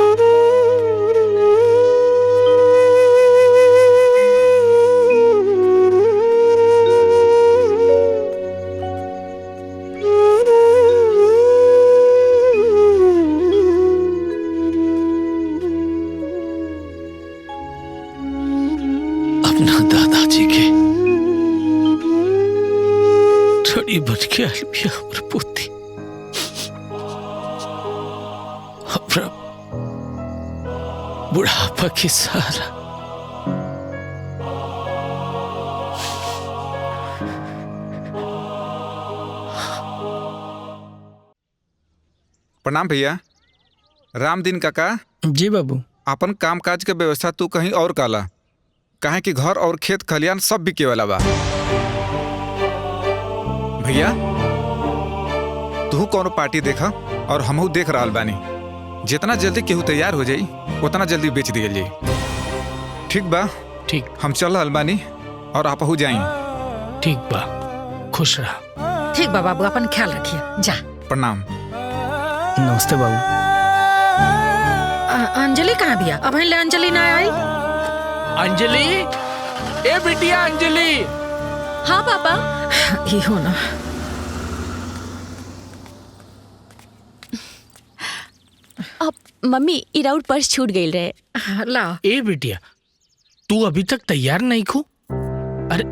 अपना दादाजी के थोड़ी बच के अलबिया हमर पोती, अपना बुढ़ापा की सहारा। प्रणाम भैया। रामदीन काका। जी बाबू। अपन काम काज के व्यवस्था तू कहीं और काला, काहे कि घर और खेत खलियान सब बिके वाला बा। भैया तू कौनो पार्टी देखा और हमहू देख रहा बानी। जितना जल्दी केहू तैयार हो जाई उतना जल्दी बेच दिया जाई। ठीक बा? ठीक। हम चल रहल बानी और आप हो जाई। ठीक बा, खुश रहा। ठीक बा बाबू, अपन ख्याल रखिए। जा। प्रणाम। नमस्ते बाबू। अंजलि कहाँ बिया? अब ले अंजलि ना आई। अंजलि, ए बिटिया अंजलि। हाँ पापा। ये हो ना। अब मम्मी इराउड पर्स छूट गई रहे। ला। ए बिटिया तू अभी तक तैयार नहीं खू? अरे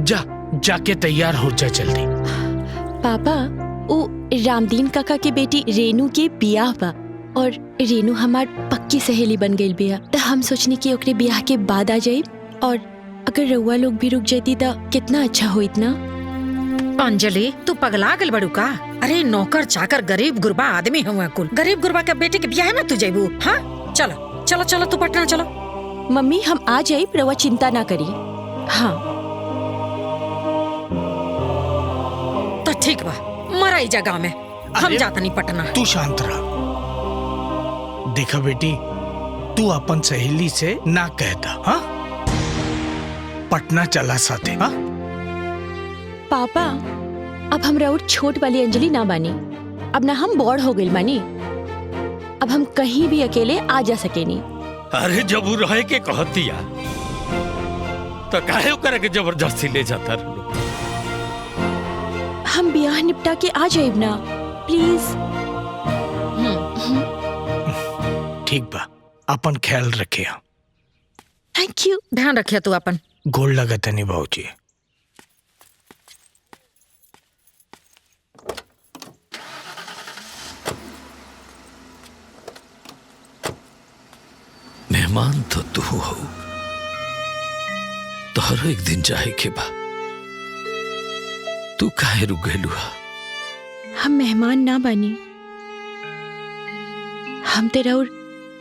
जा, जाके तैयार हो जा जल्दी। पापा वो रामदीन काका के बेटी रेनू के बियाह बा और रेनू हमार पक्की सहेली बन गई बिया। तो हम सोचनी कि ओकरे बियाह के बाद आ जाए, और अगर रउआ लोग भी रुक जाती तो कितना अच्छा होइत ना। अंजलि तू पगला गल बड़ू का? अरे नौकर चाकर गरीब गुरबा आदमी हुआ कुल। गरीब गुरबा के बेटे के ब्याह में तू जेबू? हाँ चलो चलो चलो, तू पटना चलो। मम्मी हम आ जाए, रउआ चिंता ना करिए। हाँ तो ठीक बा, मरा ई जगह में हम जाता नहीं पटना। तू शांत रहा। देखा बेटी, तू अपन सहेली से ना कहता। हाँ पटना चला साथे। हाँ पापा अब हम राउर छोट वाली अंजलि ना बानी, अब ना हम बड़ हो गई बानी। अब हम कहीं भी अकेले आ जा सकेनी। अरे जब वो रहे के कहतिया तो काहे करे के जबरदस्ती ले जाता रहो। हम ब्याह निपटा के आ जाए ना, प्लीज। ठीक बा, अपन ख्याल रखे। Thank you. ध्यान रखिए तू अपन। गोड़ लगत नहीं बाबूजी। मेहमान तो तू हो, तो हर एक दिन जाए के बा, तू काहे रुक गइलू? हम मेहमान ना बानी, हम तेरा और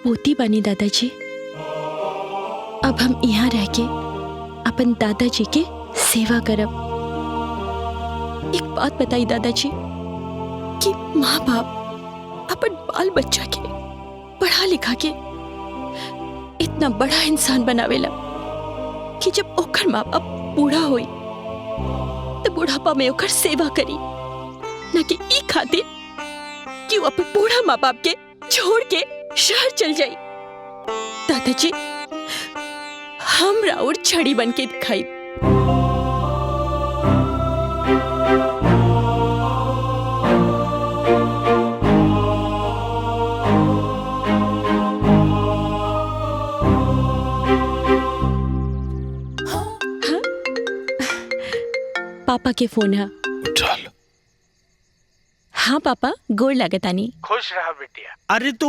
पोती बानी दादाजी। अब हम यहाँ रह के अपन दादाजी के सेवा करब। एक बात बताई दादाजी कि माँ बाप अपन बाल बच्चा के पढ़ा लिखा के इतना बड़ा इंसान बनावेला कि जब ओकर माँ बाप बूढ़ा होई तो बुढ़ापा में ओकर सेवा करी, न कि ई खातिर कि वो अपन बूढ़ा माँ बाप के छोड़ के शहर चल जाई। दादाजी हम राउर छड़ी बन के दिखाई। पापा के फोन है। उठा लो। हाँ पापा, गोड़ लागतानी। खुश रहा बेटिया। अरे तू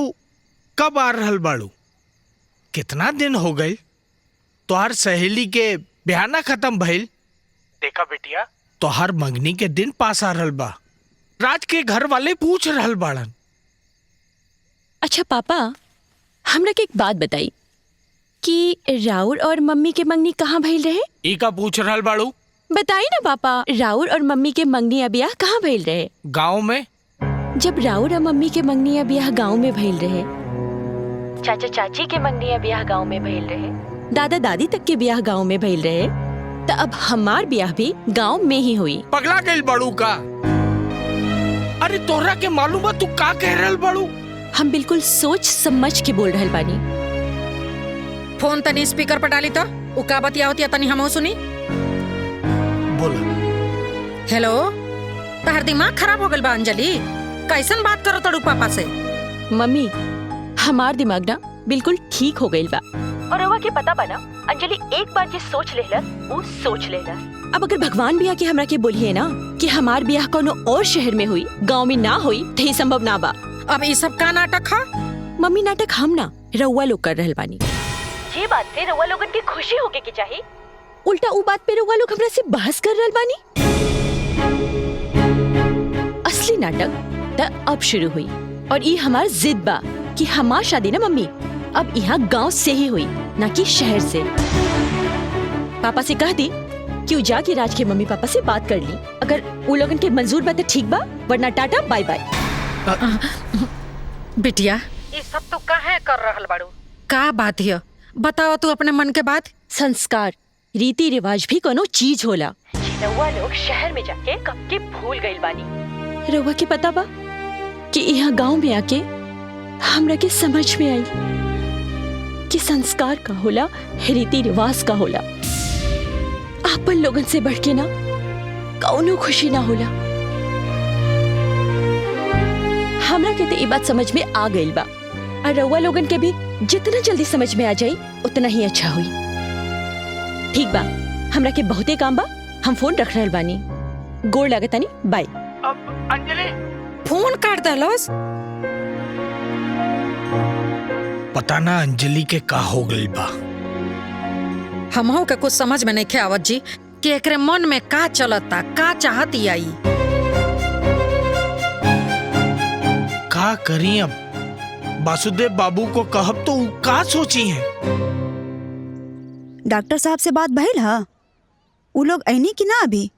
कब आ रहल बाड़ू? कितना दिन हो गए? तोहार सहेली के बयाना खत्म भइल। देखा बेटिया, तोहार मंगनी के दिन पास आ रहल बा। राज के घर वाले पूछ रहल बाड़न। अच्छा पापा, हमरा के एक बात बताई कि राउर और मम्मी के मंगनी कहाँ भइल रहे? ई का पूछ रहल बाड़ू? बताई ना पापा, राउर और मम्मी के मंगनी या ब्याह कहाँ भइल रहे? गांव में। जब राउर और मम्मी के मंगनी या ब्याह गांव में भइल रहे, चाचा चाची के मंगनी या ब्याह गांव में भइल रहे, दादा दादी तक के ब्याह गांव में भइल रहे, तो अब हमार ब्याह भी गांव में ही हुई। पगला गइल बाड़ू का? अरे तोहरा के मालूम बा तू का कह रहल बाड़ू? हम बिल्कुल सोच समझ के बोल रहल बानी। फोन तनी स्पीकर पर डाली तो उ का बतियावत या तनी हमहू सुनी। बोलो। हेलो, तहर दिमाग खराब हो गइल बा अंजलि? कैसन बात करो तड़ू पापा से? मम्मी, हमार दिमाग ना बिल्कुल ठीक हो गइल बा। और रवा के पता बा ना, अंजलि एक बार जे सोच लेलस वो सोच लेलस। अब अगर भगवान भी आके हमरा के बोलिए ना कि हमार ब्याह कोनो और शहर में हुई, गांव में ना हुई, तो ये संभव ना बा। अब ये सब का नाटक है? मम्मी, नाटक हम ना रउआ लोग कर रहल बानी। ये बात से रउआ लोगन की खुशी होके के चाहिए, उल्टा उ बात पे रउआ लोग हमरा से बहस कर रहल बानी। असली नाटक त अब शुरू हुई और ये हमार जिद बा कि हमार शादी ना मम्मी अब यहाँ गांव से ही हुई, ना कि शहर से। पापा से कह दी कि उ जाके राज के मम्मी पापा से बात कर ली। अगर उ लोगन के मंजूर बा तो ठीक बा, वरना टाटा बाय बाय। बिटिया, ये सब तो काहे कर रहल बाड़ू? का बात है? बताओ तू अपने मन के बात। संस्कार, रीति रिवाज भी कोनो चीज होला। रउआ लोग शहर में जाके कब के भूल गइल बानी। रउआ के पता बा कि यहाँ गांव में आके हमरा के समझ में आई कि संस्कार का होला, रीति रिवाज का होला। आपन लोगन से बढ़ के ना कौनो खुशी ना होला। हमरा के तो ये बात समझ में आ गइल बा, और रउआ लोगन के भी जितना जल्दी समझ में आ जाई उतना ही अच्छा हुई। ठीक बा, हमरा के बहुते काम बा, हम फोन रख रहल बानी। गोड़ लागतानी, बाय। अब अंजलि फोन काट दलस। पता ना अंजलि के का हो गइल बा। हमहू के कुछ समझ में नहीं आवत जी कि एकरे मन में का चलता, का चाहती आई। का करी अब? वासुदेव बाबू को कहब तो का सोची है? डॉक्टर साहब से बात भइल हा? उ लोग ऐनी कि ना अभी?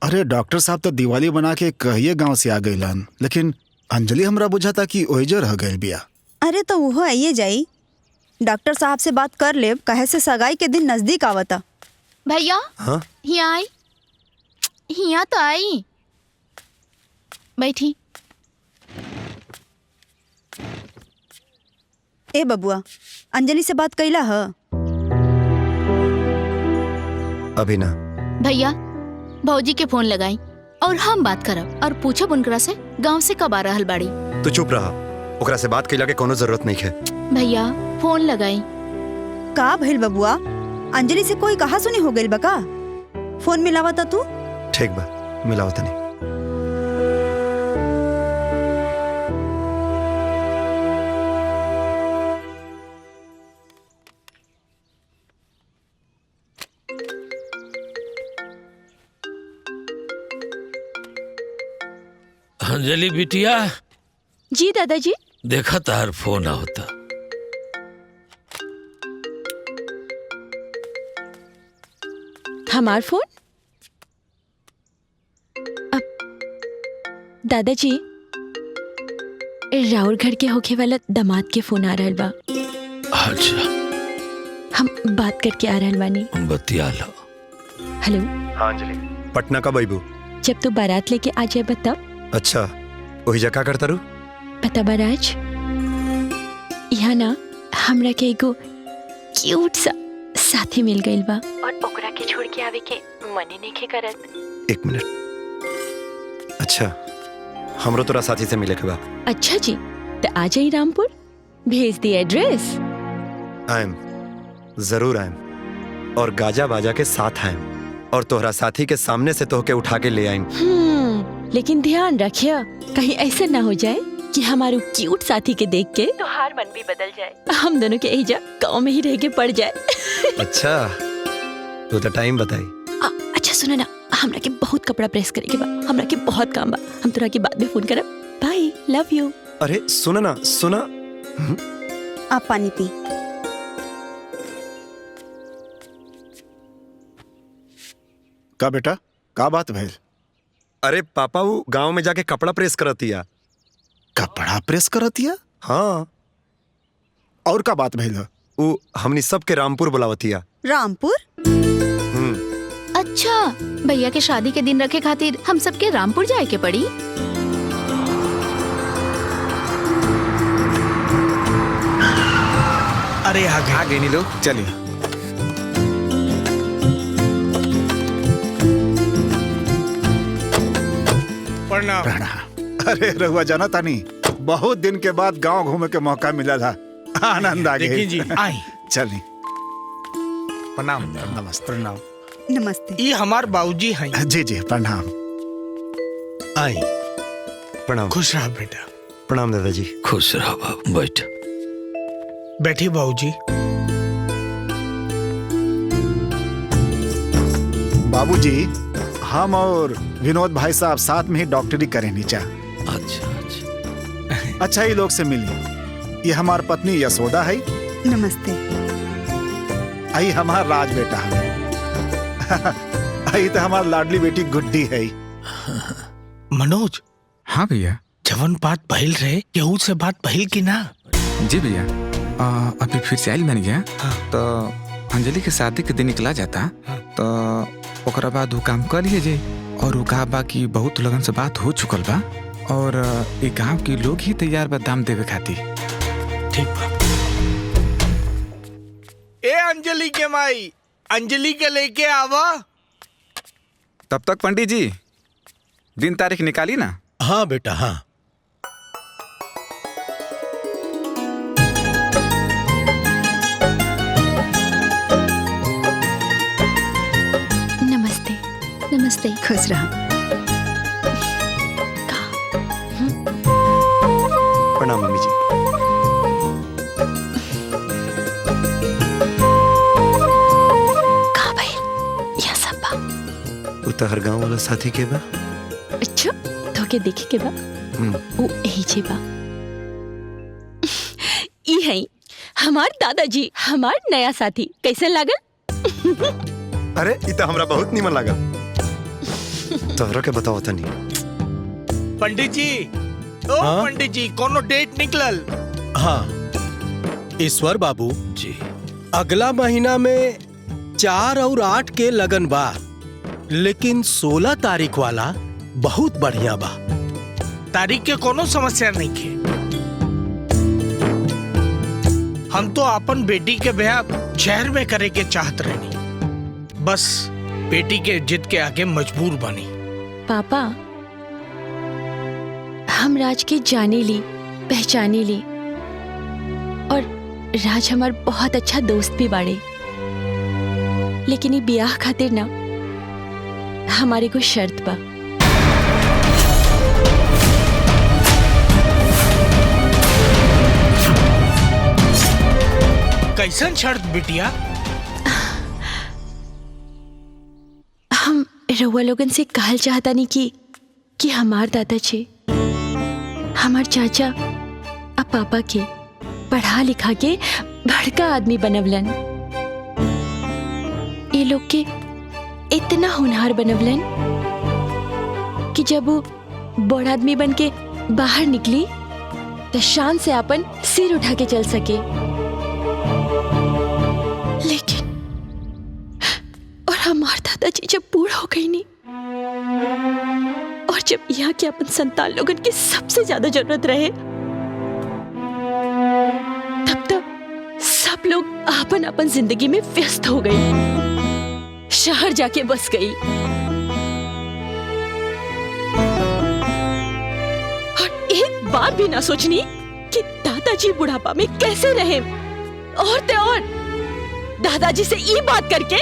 अरे डॉक्टर साहब तो दिवाली बना के कहिए गांव से आ गइलन, लेकिन अंजलि हमरा बुझाता कि ओहिजे रह गइल बिया। अरे तो वो आइए जाई। डॉक्टर साहब से बात कर ले, कहे से सगाई के दिन नजदीक आवता। भैया, हाँ? यहाँ आई, यहाँ तो आई, बैठी। ए बबुआ, अंजलि से बात कैला ह? अभी ना। भैया, भौजी के फोन लगाई और हम बात करब और पूछब उनकरा से गांव से कब आ रहल बाड़ी। तू चुप रहा, ओकरा से बात कैला के कोनो जरूरत नहीं है। भैया, फोन लगाई। का भइल बबुआ? अंजलि से कोई कहा सुनी हो गइल बा का? फोन मिलावता तू? ठीक बा, मिलाओ तनी। अंजलि बिटिया। जी दादाजी। देखा तार फोन आवता। हमार फोन? अब दादाजी, राउर घर के होखे वाला दामाद के फोन आ रहल बा। अच्छा, हम बात करके आ रहल बानी। बतिया लो। हेलो। हाँ अंजलि, पटना कब आइबू? जब तू बारात लेके आ जाए तब। अच्छा, वही जगह करता रू? पता बा राज, यहाँ ना हमरा के एगो क्यूट सा साथी मिल गइल बा और ओकरा के छोड़ के आवे के मने नइखे करत। एक मिनट। अच्छा, हमरो तोरा साथी से मिले के बा। अच्छा जी, तो आ जाई रामपुर, भेज दी एड्रेस। आयम, जरूर आयम, और गाजा बाजा के साथ आयम, और तोहरा साथी के सामने से तोहके उठा के ले आयम। लेकिन ध्यान रखिए कहीं ऐसा ना हो जाए कि हमारे क्यूट साथी के देख के तो हार मन भी बदल जाए, हम दोनों के एजा गाँव में ही रह के पड़ जाए। अच्छा तो टाइम बताई। अच्छा सुनो ना, हमरा के बहुत कपड़ा प्रेस करे के बा, हमरा के बहुत काम बा, हम तोरा के बाद में फोन करब। Bye, love you. अरे सुना ना, सुना। आप पानी पी। का बेटा का बात भइल? अरे पापा वो गांव में जाके कपड़ा प्रेस करतिया। कपड़ा प्रेस करतिया? हाँ। और का बात भइल? वो हमनी सब के रामपुर बुलावतिया। रामपुर? अच्छा, भैया के शादी के दिन रखे खातिर हम सबके रामपुर जाए के पड़ी। अरे आ गए नी लोग, चलिए। प्रणाम। अरे रहुआ जाना तानी, बहुत दिन के बाद गांव घूमे के मौका मिला था, आनंद आ गया। देखिए जी, आई चलिए। प्रणाम। नमस्ते। प्रणाम। नमस्ते। ये हमार बाबूजी हैं। जी जी प्रणाम। आई। प्रणाम। खुश रहा बेटा। प्रणाम दादाजी। खुश रहा बाबू, बैठ। बैठिए बाबूजी। बाबूजी, हम और विनोद भाई साहब साथ में ही डॉक्टरी करें नीचा। अच्छा अच्छा। अच्छा ही लोग से मिली। ये हमार पत्नी यशोदा है। नमस्ते। आई हमार राज बेटा है। आई तो हमार लाडली बेटी गुड्डी है। मनोज। हाँ भैया। जवन बात भइल रहे, केहू से बात भइल की ना? जी भैया, अभी फिर से आइल बन गया। तो अंजलि के शादी के दिन निकला जाता, तो ओकरा बाद वो काम कर लिए जे, और वो कहा बा कि बहुत लोगन से बात हो चुकल बा, और एक गांव के लोग ही तैयार बा दाम देवे खातिर। ठीक बा। ए अंजलि के माई, अंजलि के लेके आवा। तब तक पंडित जी दिन तारीख निकाली ना। हाँ बेटा, हाँ। नमस्ते। नमस्ते। खुश रहा। प्रणाम मम्मी जी। का भाई या सब बा? उतर गांव वाला साथी के बा। अच्छा, तो के देखे के बा? वो यही छे बा। ई है हमार दादाजी, हमार नया साथी। कैसे लागल? अरे ये तो हमरा बहुत नीमन लागल। तोहरा के बताओ तनी। पंडित जी, ओ हाँ? पंडित जी, कोनो डेट निकलल? हाँ ईश्वर बाबू जी, अगला महीना में 4 और 8 के लगन बा, लेकिन 16 तारीख वाला बहुत बढ़िया बा। तारीख के कोनो समस्या नहीं के। हम तो अपन बेटी के ब्याह शहर में करे के चाहत रहनी, बस बेटी के जिद के आगे मजबूर बनी। पापा, हम राज के जाने ली, पहचाने ली, और राज हमार बहुत अच्छा दोस्त भी बाड़े, लेकिन ये ब्याह खातिर ना हमारे को शर्त बा। कैसन शर्त बिटिया? हम रउआ लोगन से कहल चाहता नहीं कि हमार दादाजी, हमार चाचा अब पापा के पढ़ा लिखा के बड़का आदमी बनवलन। ये लोग के इतना होनहार बनवलन कि जब वो बड़ आदमी बन के बाहर निकली तो शान से अपन सिर उठा के चल सके। लेकिन और हमार दादाजी जब बूढ़ हो गई नहीं, और जब यहाँ के अपन संतान लोगन की सबसे ज्यादा जरूरत रहे, तब तक सब लोग अपन अपन जिंदगी में व्यस्त हो गई, शहर जाके बस गई, और एक बार भी ना सोचनी कि दादाजी बुढ़ापा में कैसे रहे। और ते और दादाजी से ये बात करके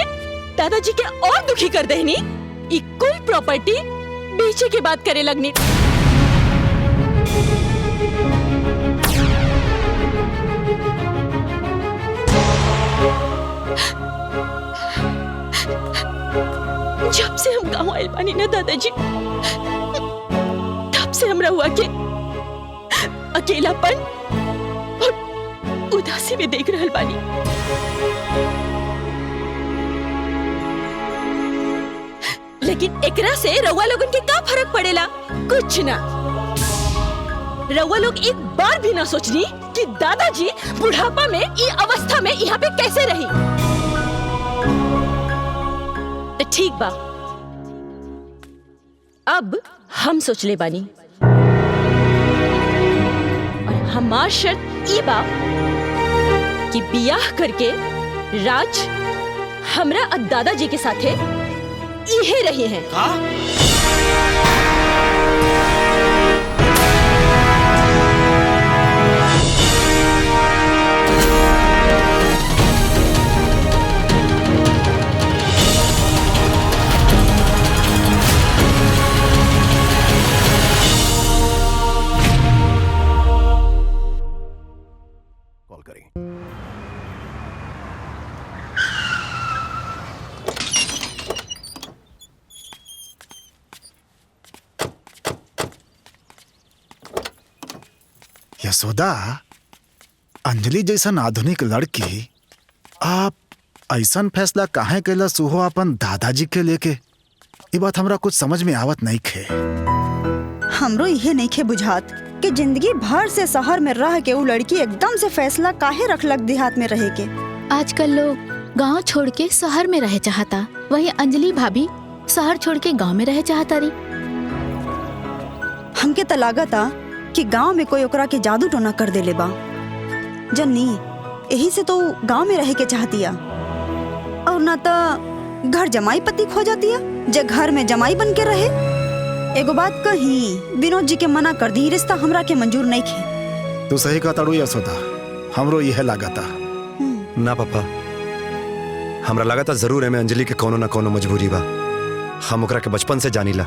दादाजी के और दुखी कर देनी। ये कुल प्रॉपर्टी बेचे के बात करे लगनी। जब से हम गाँव आयल बानी ना दादाजी, तब से हमरा हुआ के अकेलापन और उदासी में देख रहल बानी। लेकिन एकरा से रउआ लोगन के का फर्क पड़ेला? कुछ ना। रउआ लोग एक बार भी ना सोचनी कि दादाजी बुढ़ापा में ई अवस्था में यहाँ पे कैसे रही। तो ठीक बा, अब हम सोच ले बानी और हमार शर्त ई बा कि बियाह करके राज हमरा और दादाजी के साथे इहे रहे हैं। कॉल करें। यशोदा, अंजलि जैसन आधुनिक लड़की आप ऐसन फैसला काहे कैला सुहो अपन दादाजी के लेके? ये बात हमरा कुछ समझ में आवत नहीं खे। हमरो यह नहीं खे बुझात कि जिंदगी भर से शहर में रह के वो लड़की एकदम से फैसला काहे रखलक देहात में रहे के। आजकल लोग गांव छोड़ के शहर में रहे चाहता, वही अंजलि भाभी शहर छोड़ के गांव में रहे चाहता रही। हमके तो लागता कि गांव में कोई ओकरा के जादू टोना कर देले बा। जन्नी यही से तो गांव में रहे के चाहतिया, और ना तो घर जमाई पति खो जातिया जे घर में जमाई बन के रहे। एगो बात कही, विनोद जी के मना कर दी, रिश्ता हमरा के मंजूर नहीं खे। तू सही कहता यशोदा, हमरो यह लागता। ना पापा, हमरा लागता जरूर है मैं अंजलि के कोनो ना कोनो मजबूरी बा। हम ओकरा के बचपन से जानीला,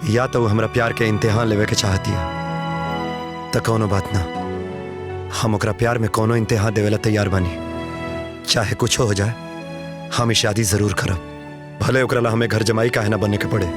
या तो वो हमरा प्यार के इम्तिहान लेवे के चाहतिया तो कोनो बात ना, हम ओकरा प्यार में कोनो इम्तिहान देवेला तैयार बानी। चाहे कुछ हो जाए, हम ई शादी जरूर करब, भले ओकरा ला हमें घर जमाई काहे ना बनने के पड़े।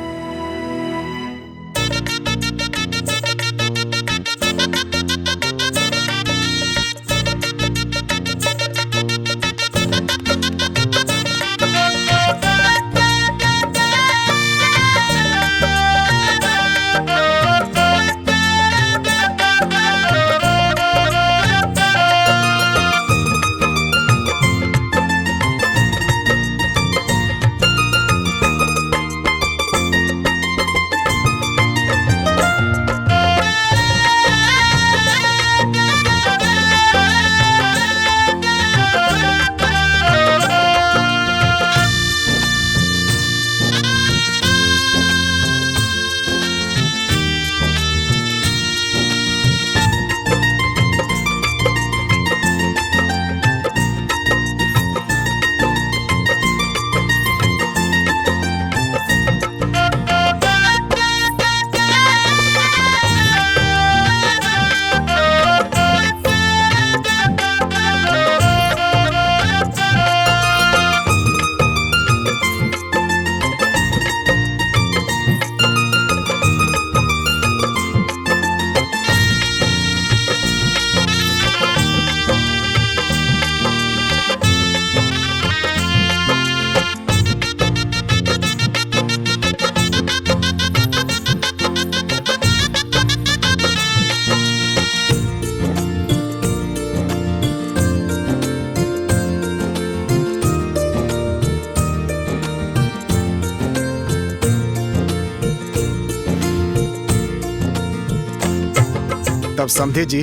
तब समझे जी,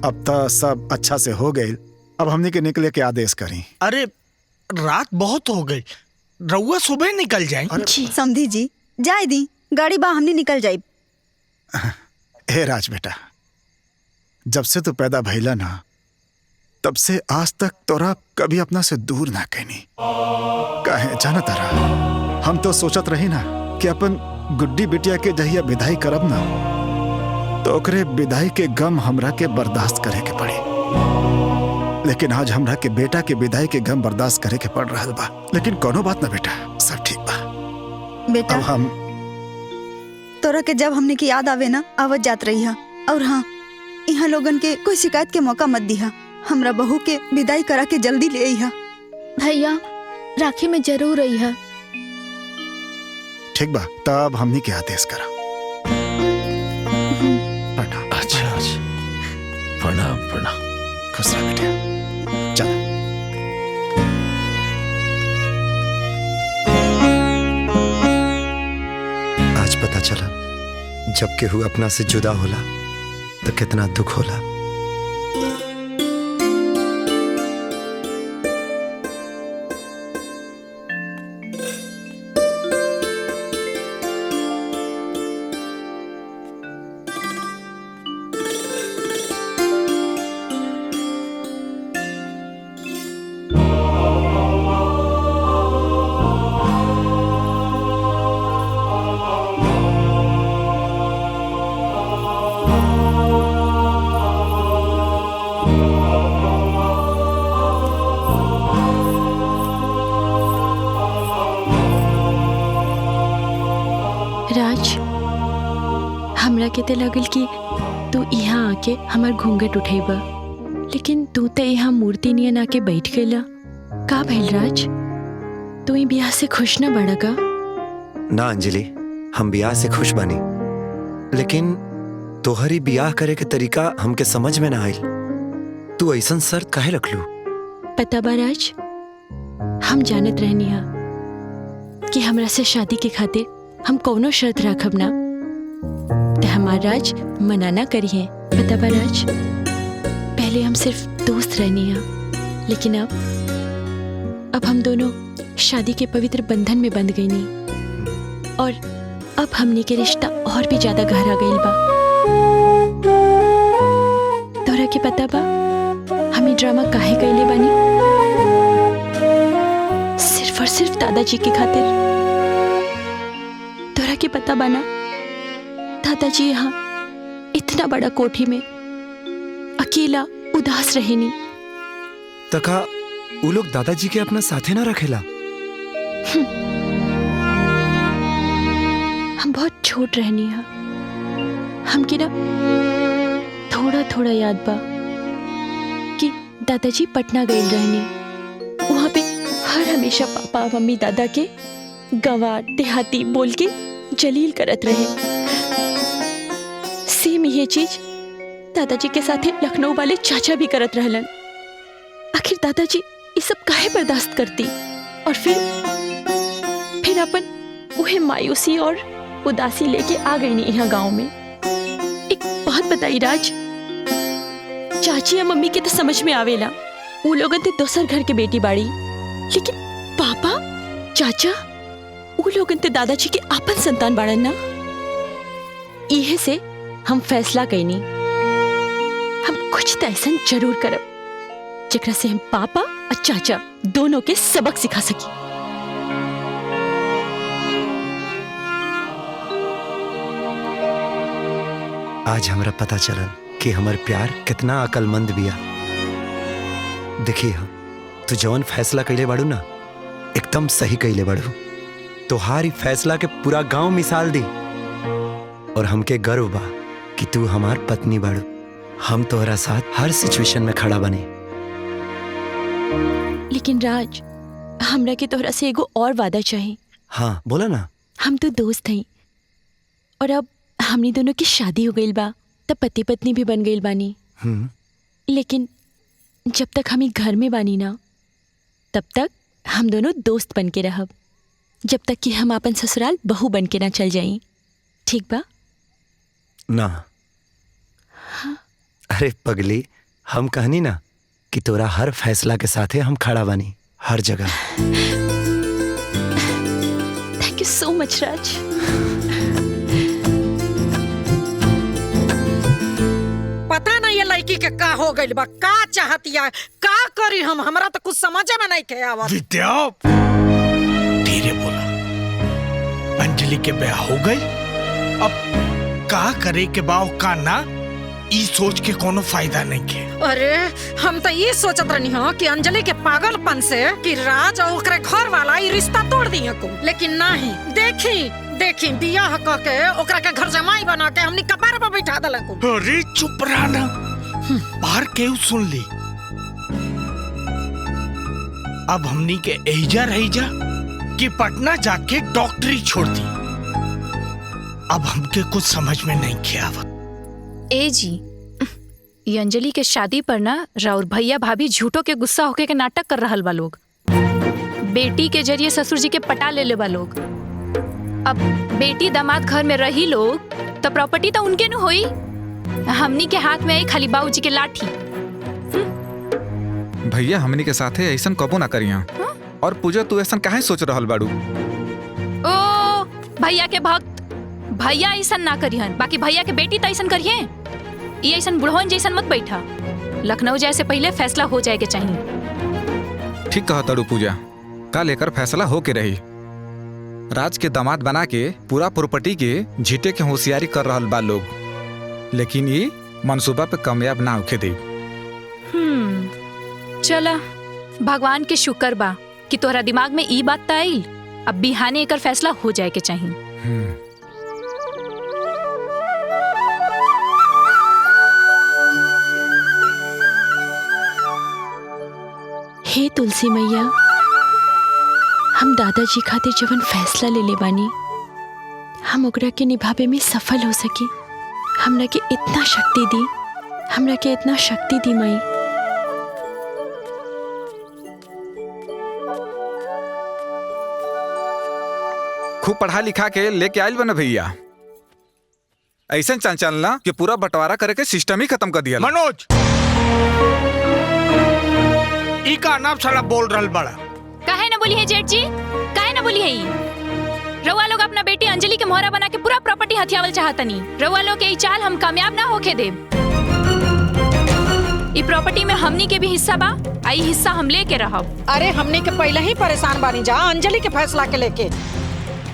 अब तो सब अच्छा से हो गए, अब हमने के निकले के आदेश करें। अरे रात बहुत हो गई, रउआ सुबह निकल जाए। समझी जी, जाए दी, गाड़ी बा हमने निकल जाए। हे राज बेटा, जब से तू पैदा भइला ना, तब से आज तक तोरा कभी अपना से दूर ना कहनी। कहे जाना तारा, हम तो सोचत रही ना कि अपन गुड्डी बिटिया के जहिया विदाई करब ना तो ओकरे विदाई के गम हमरा के बर्दाश्त करे के पड़ी। लेकिन आज हमरा के बेटा के विदाई के गम बर्दाश्त करे के पड़ रहा बा। लेकिन कोनो बात ना बेटा, सब ठीक बा। बेटा अब हम तोरा के जब हमने की याद आवे ना आवत जात रही है। और हाँ, यहाँ लोगन के कोई शिकायत के मौका मत दिहा। हमरा बहू के विदाई करा के जल्दी ले आई है। भैया राखी में जरूर आई है। ठीक बा, तब हमनी के आदेश करा। अच्छा अच्छा, प्रणाम प्रणाम। खुश रह बेटा, चल। आज पता चला जब केहू अपना से जुदा होला तो कितना दुख होला। राज, हमरा के ते लगल कि तू यहाँ आके हमार घूंघट उठेबा, लेकिन तू तो यहाँ मूर्ति नियन आके बैठ गईला। का भइल राज, तू ई ब्याह से खुश न बड़ा का? ना अंजलि, हम ब्याह से खुश बानी, लेकिन तोहरी ब्याह करे के तरीका हमके समझ में ना आइल। तू ऐसन शर्त काहे रख लू? पता बा राज, हम जानत रहनी हा कि हमरा से शादी के खातिर हम कौनो शर्त रखब ना तो हमार राज मना ना करी है। पता बा राज, पहले हम सिर्फ दोस्त रहनी है, लेकिन अब हम दोनों शादी के पवित्र बंधन में बंध गई नहीं, और अब हमने के रिश्ता और भी ज्यादा गहरा गईल बा। तोरा के पता बा हमें ड्रामा काहे कैले बानी? सिर्फ और सिर्फ दादाजी के खातिर। तोरा के पता बना, दादाजी यहाँ इतना बड़ा कोठी में अकेला उदास रहे नहीं। तका वो लोग दादाजी के अपना साथे ना रखेला? हम बहुत छोट रहनी है, हमके ना थोड़ा थोड़ा याद बा कि दादाजी पटना गए रहने। वहाँ पे हर हमेशा पापा मम्मी दादा के गंवार देहाती बोल के जलील करत रहे। सेम ये चीज दादाजी के साथे लखनऊ वाले चाचा भी करत रहलन। आखिर दादाजी ये सब काहे बर्दाश्त करती? और फिर अपन उहे मायूसी और उदासी लेके आ गई नहीं यहाँ गांव में। एक बात बताई राज, चाची या मम्मी के तो समझ में आवेला, वो लोगन ते दोसर घर के बेटी बाड़ी, लेकिन पापा चाचा वो लोगन ते दादाजी के आपन संतान बाड़न ना। इहे से हम फैसला कईनी, हम कुछ तो ऐसा जरूर करब जेकरा से हम पापा और चाचा दोनों के सबक सिखा सकी। आज हमरा पता चलल कि हमर प्यार कितना अकलमंद बिया। देखिए, तू जवन फैसला कैले बाड़ू ना, एकदम सही कैले बाड़ू। तोहारी फैसला के पूरा गांव मिसाल दी, और हमके गर्व बा कि तू हमार पत्नी बाड़ू। हम तोहरा साथ हर सिचुएशन में खड़ा बने। लेकिन राज, हमरा के तोहरा से एगो और वादा चाहिए। हाँ बोला ना। हम तो दोस्त हैं, और अब हमनी दोनों की शादी हो गई बा, तब पति पत्नी भी बन गई बानी। लेकिन जब तक हम घर में बानी ना, तब तक हम दोनों दोस्त बन के रहब, जब तक कि हम अपन ससुराल बहू बन के ना चल जाई। ठीक बा ना? हाँ? अरे पगली, हम कहनी ना कि तोरा हर फैसला के साथे हम खड़ा बानी, हर जगह। थैंक यू सो मच राज। पता नहीं ये लड़की के का हो गइल बा, का चाहतिया, का करी हम, हमरा तो कुछ समझ में नहीं के आवत। विद्या, धीरे बोला। पता नहीं ये लड़की के का हो गइल बा, का चाहतिया, का करी हम, हमरा तो कुछ समझ में नहीं के आवत। विद्या, धीरे बोला। पता नहीं ये लड़की के का हो गइल बा, का चाहतिया, का करी हम, हमरा तो कुछ समझ में नहीं के आवत। विद्या, धीरे बोला। अंजलि के ब्याह हो गई, अब का करे के बाव का ना, ई सोच के कोनो फायदा नहीं के। अरे हम तो ये सोचत रहनी हो कि अंजलि के पागलपन से कि राज और ओकरे घर वाला ये रिश्ता तोड़ दिए को, लेकिन नहीं। देखी बियाह क के ओकरा के घर जमाई बना के हमनी कपार पर बैठा दलक। अरे चुप रहा ना, बाहर केहू सुन ली। अब हमनी के एजा रही जा कि पटना जाके डॉक्टरी छोड़ दी। अब हमके कुछ समझ में नहीं किया आवत। ए जी, ये अंजलि के शादी पर ना राउर भैया भाभी झूठो के गुस्सा होके के नाटक कर रहल बा लोग। बेटी के जरिए ससुर जी के पटा ले बा लोग। अब बेटी दामाद घर में रही लोग तो प्रॉपर्टी तो उनके न होई, हमनी के हाथ में आई खाली बाबूजी के लाठी। भैया हमनी के साथे ऐसन कबो ना करिया। और पूजा तू ऐसन काहे सोच रहल बाड़ू? ओ भैया के भक्त, भैया ऐसन ना करिहन, बाकी भैया के बेटी तो ऐसन करिए। ये ऐसन बुढ़वन जैसन मत बैठा। लखनऊ जाए से पहले फैसला हो जाए के चाहिए। ठीक कहा तड़ू पूजा, का लेकर फैसला हो के रही। राज के दामाद बना के पूरा प्रॉपर्टी के झीटे के होशियारी कर रहल बा लोग, लेकिन ये मंसूबा पे कामयाब ना होके दे। चला भगवान के शुक्र बा कि तोहरा दिमाग में ई बात आइल। अब बिहाने एकर फैसला हो जाए के चाहिए। हे तुलसी मैया, हम दादाजी खातिर जवन फैसला ले ले बानी, हम ओकरा के निभावे में सफल हो सकी। हमरा के इतना शक्ति दी, हमरा के इतना शक्ति दी माई। खूब पढ़ा लिखा के लेके आयल बना भैया। ऐसा चलना कि पूरा बंटवारा करे के सिस्टम ही खत्म कर दिया। मनोज, ई का नाम साला बोल रहल बड़ा। काहे ना बोली है जेठ जी, काहे ना बोली है ई? रउआ लोग अपना बेटी अंजलि के मोहरा बना के पूरा प्रॉपर्टी हथियावल चाहतनी। रउआ लोग के ई चाल हम कामयाब ना होके देब। ई प्रॉपर्टी में हमनी के भी हिस्सा बा, आई हिस्सा हम लेके रहब। अरे हमनी के पहले ही परेशान बानी जा अंजलि के फैसला के लेके।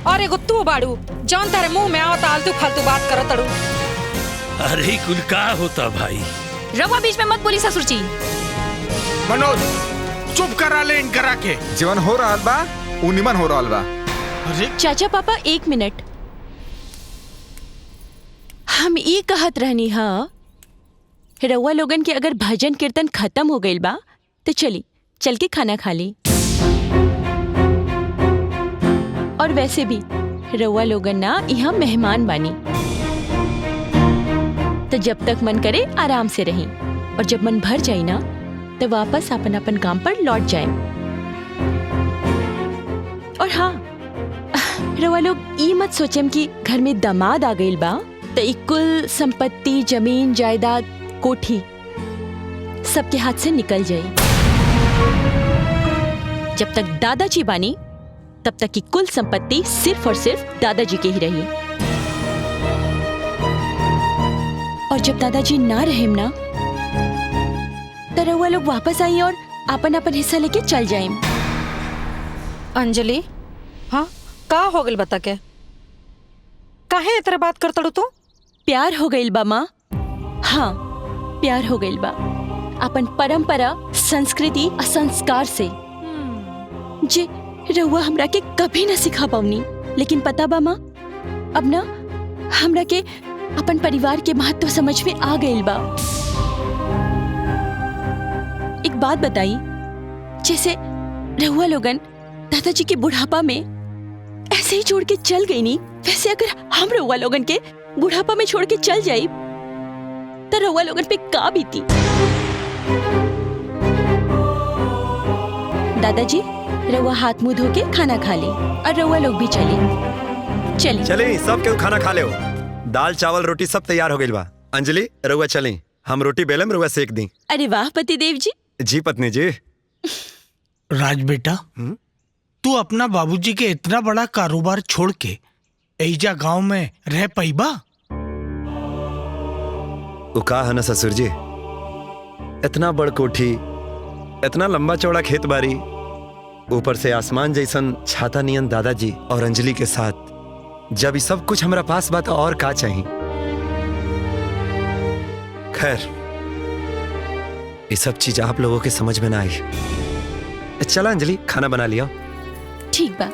और एगो तू बाड़ू जौन तारे मुंह में आवत आलतू फालतू बात करत अड़ू। अरे कुल का होता भाई? रउआ बीच में मत बोली ससुर जी। मनोज चुप करा ले इन करा के। जीवन हो रहा बा उ निमन हो रहा बा। अरे चाचा पापा एक मिनट, हम ये कहत रहनी हाँ, रउआ लोगन के अगर भजन कीर्तन खत्म हो गइल बा तो चल के खाना खा ली। और वैसे भी रउआ लोगन ना यहाँ मेहमान बानी, तो जब तक मन करे आराम से रही, और जब मन भर जाए ना तो वापस अपन अपन काम पर लौट जाए। और हाँ, रउआ लोग ई मत सोचेम कि घर में दामाद आ गइल बा तो एक कुल संपत्ति, जमीन जायदाद, कोठी सबके हाथ से निकल जाए। जब तक दादाजी बानी तब तक की कुल संपत्ति सिर्फ और सिर्फ दादाजी के ही रही। और जब दादाजी ना रहेम ना तो रउआ लोग वापस आई और अपन अपन हिस्सा लेके चल जाएं। अंजलि, हाँ का हो गइल बता के? काहे इतरे बात करतड़ू तू? प्यार हो गइल बा माँ। हाँ प्यार हो गइल बा अपन परंपरा, संस्कृति और संस्कार से, जे रउआ हमरा के कभी न सिखा पाऊनी। लेकिन पता बा माँ, अब ना हमरा के अपन परिवार के महत्व समझ में आ गइल बा। एक बात बताई, जैसे रउआ लोगन दादाजी के बुढ़ापा में ऐसे ही छोड़ के चल गई नी, वैसे अगर हम रउआ लोगन के बुढ़ापा में छोड़ के चल जाई तो रउआ लोगन पे का बीती। दादाजी रउआ हाथ मुंह धो के खाना खा ले, और रउआ लोग भी चले। चले सब केहू खाना खा ले हो। दाल चावल रोटी सब तैयार हो गइल बा। अंजलि रउआ चले, हम रोटी बेलम रउआ सेक दी। अरे वाह पतिदेव जी। जी पत्नी जी। राज बेटा, तू अपना बाबूजी के इतना बड़ा कारोबार छोड़ के एजा गांव में रह पाईबा? वो का है ना ससुर जी, इतना बड़ कोठी, इतना लंबा चौड़ा खेत बारी, ऊपर से आसमान जैसन छाता नियन दादाजी और अंजलि के साथ जब ये सब कुछ हमारा पास बा तो और का चाहिए। खैर ये सब चीज आप लोगों के समझ में ना आई। चला अंजलि, खाना बना लिया। ठीक बा।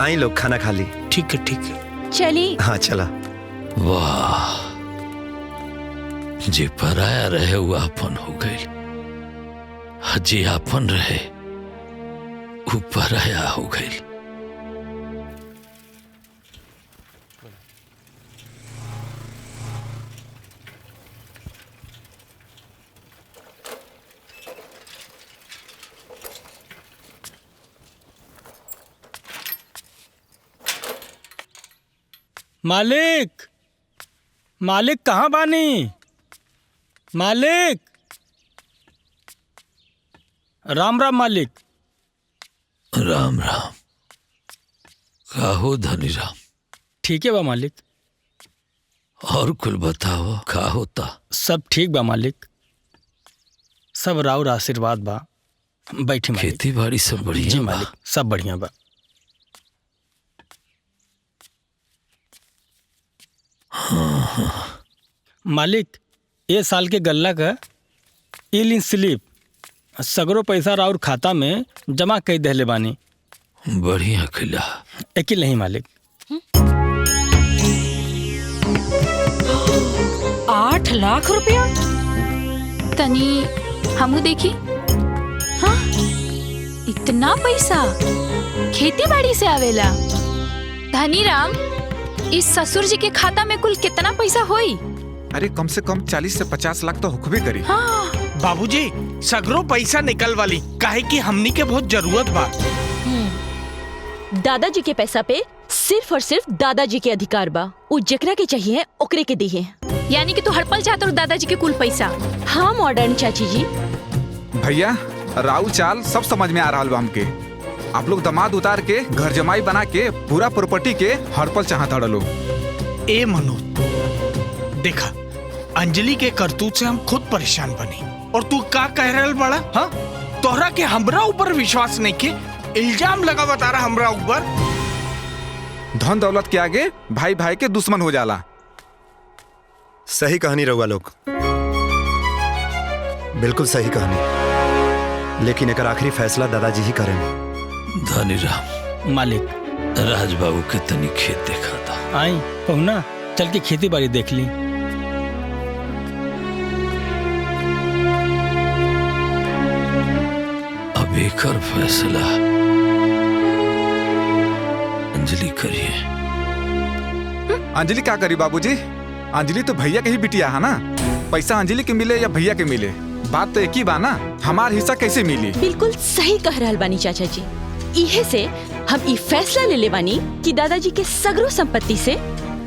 आई लोग खाना खा ली। ठीक है। चली। हाँ चला। वाह, जे पराया रहे वो आपन हो गई, जे आपन रहे वो पराया हो गई। मालिक, मालिक कहाँ बानी? मालिक, राम राम मालिक। राम राम। का हो धनी राम? ठीक है बा मालिक। और कुल बताओ, का होता? सब ठीक बा मालिक, सब राउर आशीर्वाद बा। बैठी मालिक। खेती बाड़ी सब बढ़िया? जी मालिक, सब बढ़िया बा। हाँ। मालिक, ये साल के गल्ला का ई स्लिप सगरो पैसा राउर खाता में जमा कर देले बानी। बढ़िया खिला। अकेले नहीं मालिक। 8 लाख रुपया? तनी हमू देखी। हाँ, इतना पैसा खेती बाड़ी से आवेला? धनी राम, इस ससुर जी के खाता में कुल कितना पैसा होई? अरे कम से कम 40 से 50 लाख तो हुक्म करी। हाँ। बाबूजी, सगरो पैसा निकल वाली, काहे कि हमनी के बहुत जरूरत बा। दादाजी के पैसा पे सिर्फ और सिर्फ दादाजी के अधिकार बा। उ जेकरा के चाहिए ओकरे के दिए। यानी कि तू हड़पल चाहत और दादाजी के कुल पैसा? हाँ मॉडर्न चाची जी। भैया, राउल चाल सब समझ में आ रहा बा हमके। आप लोग दामाद उतार के घर जमाई बना के पूरा प्रॉपर्टी के हड़पल चाहत हड़लो। ए मनु, देखा अंजलि के करतूत से हम खुद परेशान बनी, और तू का कह रहल बड़ा? हाँ, तोहरा के हमरा ऊपर विश्वास नहीं के इल्जाम लगा बता रहा हमरा ऊपर। धन दौलत के आगे भाई भाई के दुश्मन हो जाला। सही कहानी रहुआ लोग, बिल्कुल सही कहानी, लेकिन एक आखिरी फैसला दादाजी ही करें। धनी राम मालिक, राजबाबू के तनी खेत देखा था। आई पहुना, चल के खेती बाड़ी देख ली। अब एक और फैसला अंजलि करिए। अंजलि क्या करी बाबूजी? अंजलि तो भैया के ही बिटिया है ना। पैसा अंजलि के मिले या भैया के मिले, बात तो एक ही बा ना। हमार हिस्सा कैसे मिली? बिल्कुल सही कह रहल बानी चाचा जी। इहे से हम ई फैसला ले ले बानी कि दादाजी के सगरो संपत्ति से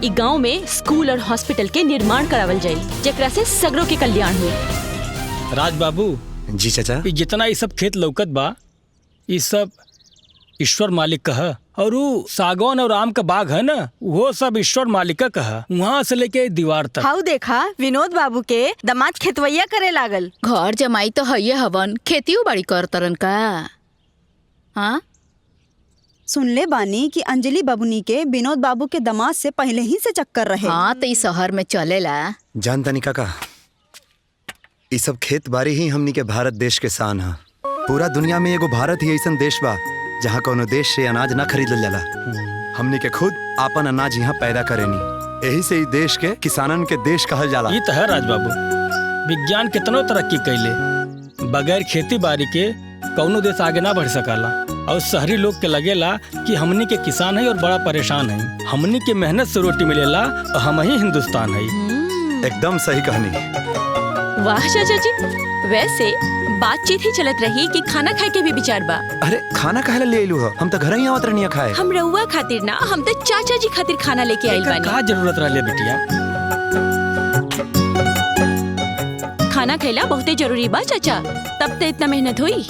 ई गांव में स्कूल और हॉस्पिटल के निर्माण करावल जाए, जेकरा से सगरो के कल्याण हुई। राज बाबू जी चाचा, जितना ये सब खेत लौकत बा, ये सब ईश्वर मालिक का है। और वो सागौन और आम का बाग है ना, वो सब ईश्वर मालिक का है। वहाँ से लेके दीवार तक। हाउ देखा, विनोद बाबू के दामाद खेतवैया करे लागल। घर जमाई तो हइये हवन, खेती बाड़ी कर तरन का। हाँ, सुनले बानी कि अंजलि बबुनी के विनोद बाबू के दामाद से पहले ही से चक्कर रहे। हाँ तो इस शहर में चलेला। जानता नहीं काका, ये सब खेत बाड़ी ही हमनी के भारत देश के शान है। पूरा दुनिया में एगो भारत ही ऐसा देश बा जहाँ कोनो देश से अनाज न खरीदल जाला। हमनी के खुद आपन अनाज यहाँ पैदा करेनी, यही से ही देश के किसानन के देश कहल जाला। ये तो है राज बाबू, विज्ञान कितनो तरक्की कैले, बगैर खेती बाड़ी के कौनो देश आगे ना बढ़ सकाला। और शहरी लोग के लगेला कि हमनी के किसान है और बड़ा परेशान है। हमनी के मेहनत से रोटी मिलेला और हम ही हिंदुस्तान है। एकदम सही कहानी। वाह चाचा जी, वैसे बातचीत ही चलत रही कि खाना खाए के भी विचार बा। अरे खाना काहे ले आइलू हो? हम तो घर ही आवत रहनिया खाए। हम रउआ खातिर ना, हम तो चाचा जी खातिर खाना लेके आइल बानी। का जरूरत रहले बिटिया? खाना खैला बहुते जरूरी बा चाचा, तब तो इतना मेहनत हुई।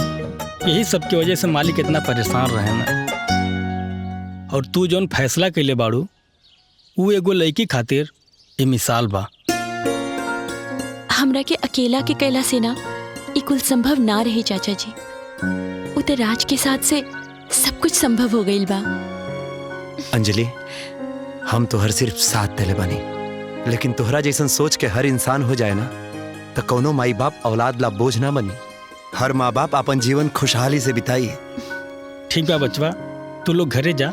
यही सब की वजह से मालिक इतना परेशान रहे ना। और तू जोन फैसला कैले बाड़ू, वो एगो लड़की खातिर ये मिसाल बा। हमरा के अकेला के कैला से ना ई कुल संभव ना रहे चाचा जी। उते राज के साथ से सब कुछ संभव हो गइल बा। अंजलि, हम तो हर सिर्फ साथ देले बानी, लेकिन तोहरा जैसन सोच के हर इंसान हो जाए ना तो कौनो माई बाप औलाद ला बोझ ना बनी। हर माँ बाप अपन जीवन खुशहाली से बिताई। ठीक बा बचवा, तू लोग घरे जा,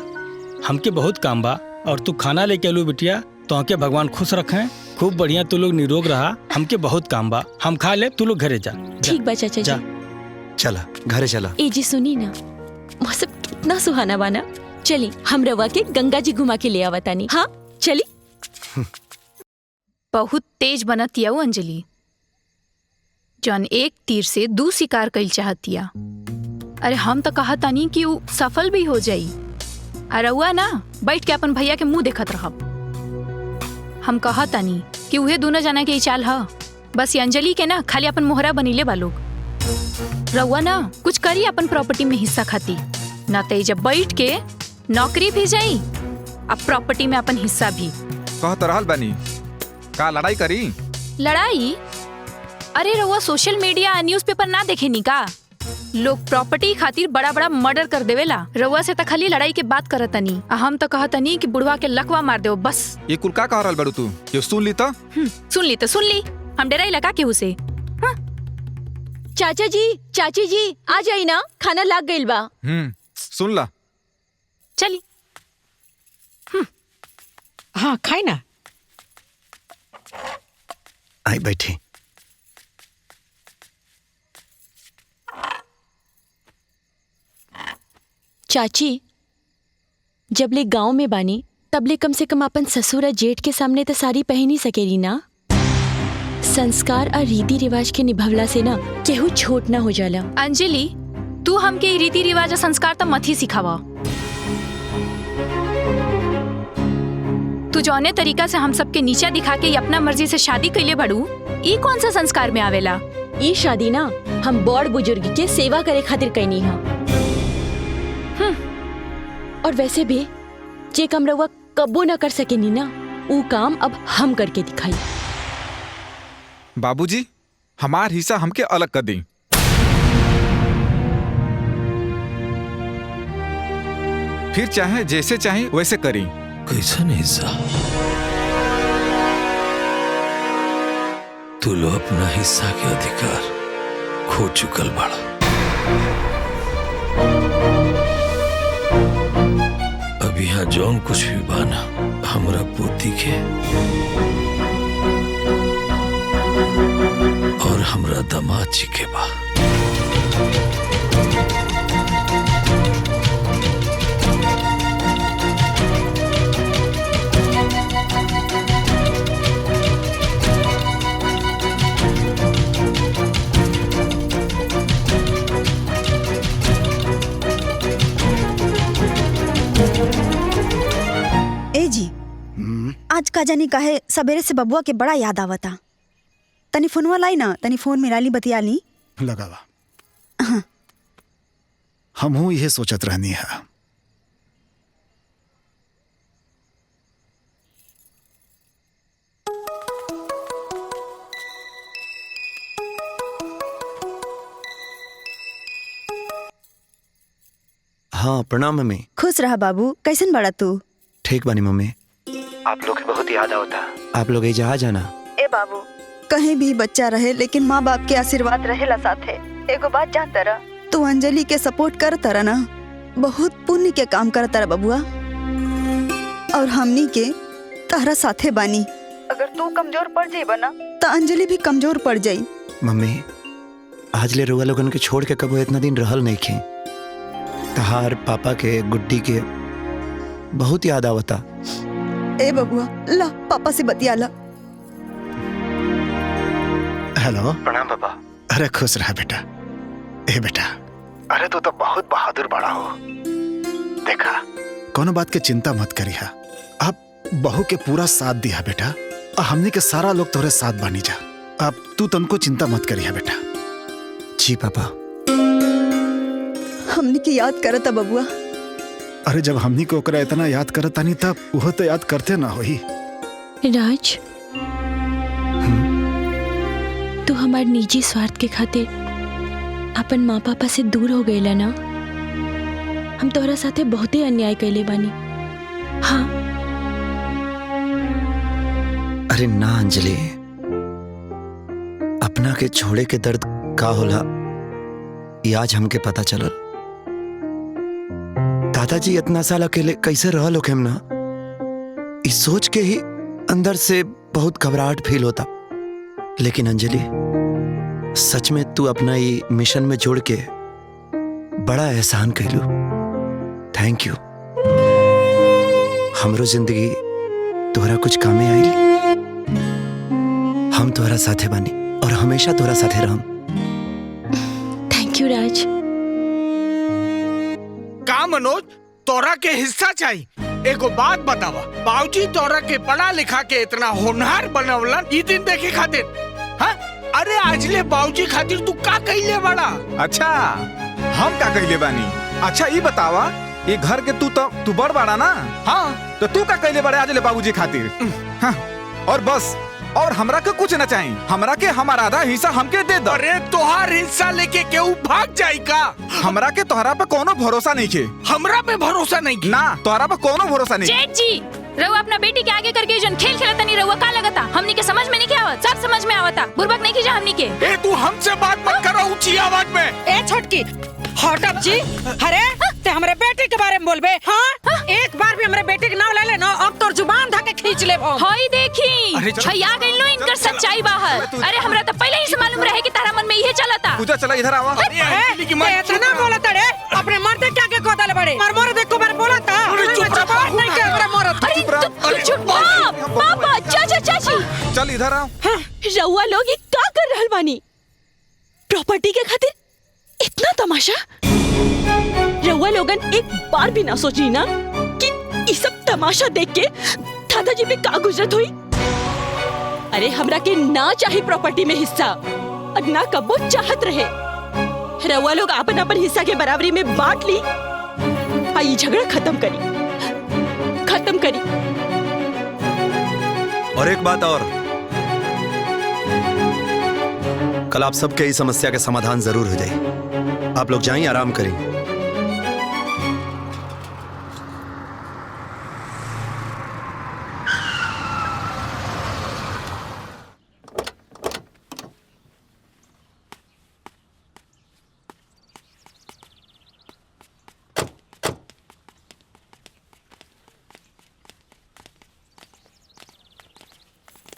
हमके बहुत काम बा। और तू खाना लेके आलू बिटिया, तो आके भगवान खुश रखें, खूब बढ़िया तू लोग निरोग रहा। हमके बहुत काम बा, हम खा ले, तू लोग घरे जा। ठीक बा चाचा जी। चला घरे चला। ए जी सुनी ना, मौसम कितना सुहाना बाना। चली हम रवा के गंगा जी घुमा के ले आवतानी। हाँ चली। बहुत तेज बनतिया अंजलि, जौन एक तीर से दू शिकार कइल चाहतिया। अरे हम तो कहतानी कि उ सफल भी हो जाई। अरुआ ना बैठ के अपन भैया के मुंह देखत रहब। हम कहतानी कि उहे दोनों जना के चाल ह। बस ये अंजलि के ना खाली अपन मोहरा बनीले बा लोग। रउआ ना कुछ करी अपन प्रॉपर्टी में हिस्सा खाती, ना तो जब बैठ के नौकरी भी जाई, अब प्रॉपर्टी में अपन हिस्सा भी। कह तो रहल बानी, का लड़ाई करी? लड़ाई? अरे रउआ सोशल मीडिया न्यूज़पेपर ना देखे नी का? लोग प्रॉपर्टी खातिर बड़ा बड़ा मर्डर कर देवेला। रउआ से तो खाली लड़ाई के बात करतनी, हम तो कहतनी कि बुढ़वा के लकवा मार देव बस। ये कुल का कह रहल बड़ू तू? ये सुन ली तो सुन ली, हम डराई लगा केहू से। चाचा जी, चाची जी आ जाई ना, खाना लाग गइल बा। सुन ला। चली। हाँ खाई ना। आई बैठी। चाची, जब ले गांव में बानी तब ले कम से कम अपन ससुर और जेठ के सामने तो साड़ी पहन ही सकेली ना। संस्कार और रीति रिवाज के निभवला से ना केहू छोट ना हो जाला। अंजलि, तू हमके रीति रिवाज और संस्कार तो मत ही सिखावा। तू जौने तरीका से हम सबके नीचा दिखा के अपना मर्जी से शादी कैले बड़ू, ई कौन सा संस्कार में आवेला? ई शादी ना हम बड़ बुजुर्ग के सेवा करे खातिर कैनी है। और वैसे भी जे काम रउआ कब्बो ना कर सकेनी ना, ऊ काम अब हम करके दिखाई। बाबूजी, हमार हिस्सा हमके अलग कर दी। फिर चाहे जैसे चाहे वैसे करी। कैसा हिस्सा? तू लो अपना हिस्सा के अधिकार खो चुकल बड़ा। अब यहाँ जौन कुछ भी बाना हमरा पोती के और हमरा दामाद जी के बा। ए जी, आज का जानी काहे सवेरे से बबुआ के बड़ा याद आवता। तनी फोनवा लाई ना, तनी फोन में राली बतिया ली। लगावा। हम हूँ यह सोचत रहनी है। हाँ प्रणाम मम्मी। खुश रहा बाबू, कैसन बड़ा तू? ठीक बानी मम्मी। आप लोग की बहुत याद आवता। आप लोग ये जहाँ जाना। ए बाबू, कहीं भी बच्चा रहे लेकिन माँ बाप के आशीर्वाद रहेला साथे। एगो बात जान तरा, तू अंजलि के सपोर्ट कर तरा ना, बहुत पुण्य के काम कर तरा बबुआ। और हमनी के तारा साथे बानी। अगर तू कमजोर पड़ जाइबा ना तो अंजलि भी कमजोर पड़ जाई। मम्मी, आज ले रुआ लोगन के छोड़ के कबो इतना दिन रहल नहीं खे। तहार पापा के गुड्डी के बहुत याद आवता। ए बबुआ, ला पापा से बतिया ला। हेलो। प्रणाम पापा। अरे खुश रहा बेटा। ए बेटा, अरे तू तो बहुत बहादुर बड़ा हो। देखा, कोनो बात के चिंता मत करिहा। अब बहू के पूरा साथ दिया बेटा। हमने के सारा लोग तोरे साथ बानी जा। अब तू तनको चिंता मत करिहा बेटा। जी पापा। हमने की याद करता बबुआ। अरे जब हमनी को ओकरा इतना याद करता नहीं तब वो तो याद करते ना होई। राज, तू हमार निजी स्वार्थ के खातिर अपन माँ पापा से दूर हो गईला ना। हम तोहरा साथे बहुते अन्याय कैले बानी। हाँ, अरे ना अंजलि, अपना के छोड़े के दर्द का होला ये आज हमके पता चलल। दादाजी इतना साल अकेले कैसे रहल होखे हम ना, इस सोच के ही अंदर से बहुत घबराहट फील होता। लेकिन अंजलि, सच में तू अपना ये मिशन में जोड़ के बड़ा एहसान कैलू। Thank you. हमरो जिंदगी तोहरा कुछ कामे आई। हम तोहरा साथे बानी और हमेशा तोहरा साथे रहम। थैंक यू राज। का मनोज, तोरा के हिस्सा चाहिए। एगो बात बतावा, बाबूजी तोरा के पढ़ा लिखा के इतना होनहार बनवलन ई दिन देखे खातिर। हाँ? अरे आजले बाबूजी खातिर तू का कइले बड़ा? अच्छा, हम का कइले बानी? अच्छा ये बतावा, ये घर के तू बड़ बड़ा ना? हाँ। तो तू का कइले बड़े आजले बाबूजी खातिर? हाँ। और बस, और हमरा के कुछ न चाहिए। हमरा के हमारा आधा हिस्सा हमके दे दो। अरे तोहार हिस्सा लेके केहू भाग जाई का? हमरा के तोहरा पे कोनो भरोसा नहीं के। हमरा पे भरोसा नहीं के? ना, तोहरा पे कोनो भरोसा नहीं। जेठ जी, रहुआ अपना बेटी के आगे करके जन खेल खेलता नहीं, रहुआ का लगता? हमनी के समझ में नहीं क्या आवत, सब समझ में आवता। बुर्बक नहीं कीजा हमनी के। ए तू हमसे बात मत करो ऊंची आवाज में। ए छोटकी, हटप जी। अरे ते हमरे बेटी के बारे में बोलबे? हाँ? एक बार भी हमरे बेटी के नाम ले लेना, अब तोर जुबान धके खींच ले। होई देखी, आ गइल नो इनकर सच्चाई बाहर। अरे हमरा तो पहले ही से मालूम रहे कि तारा मन में यही चलता। पूजा चला इधर आवा। इतना बोलत रे, अपने मर्द के आगे गोदल बड़े। मर देखो बार बोलता। जवाब नहीं के हमरे मर्द। अरे चुप पापा, चाचा चाची, चल इधर आओ। रउआ लोग ये का कर रहल बानी? प्रॉपर्टी के खातिर इतना तमाशा? रउआ लोगन एक बार भी ना सोची ना कि ये सब तमाशा देख के दादाजी पे का गुजरत हुई? अरे हमरा के ना चाहे प्रॉपर्टी में हिस्सा, और ना कबो चाहत रहे। रउआ लोग अपन अपन हिस्सा के बराबरी में बांट ली। आई झगड़ा खत्म करी। और एक बात और, कल आप सबके इस समस्या के समाधान जरूर हो जाए। आप लोग जाइए, आराम करें।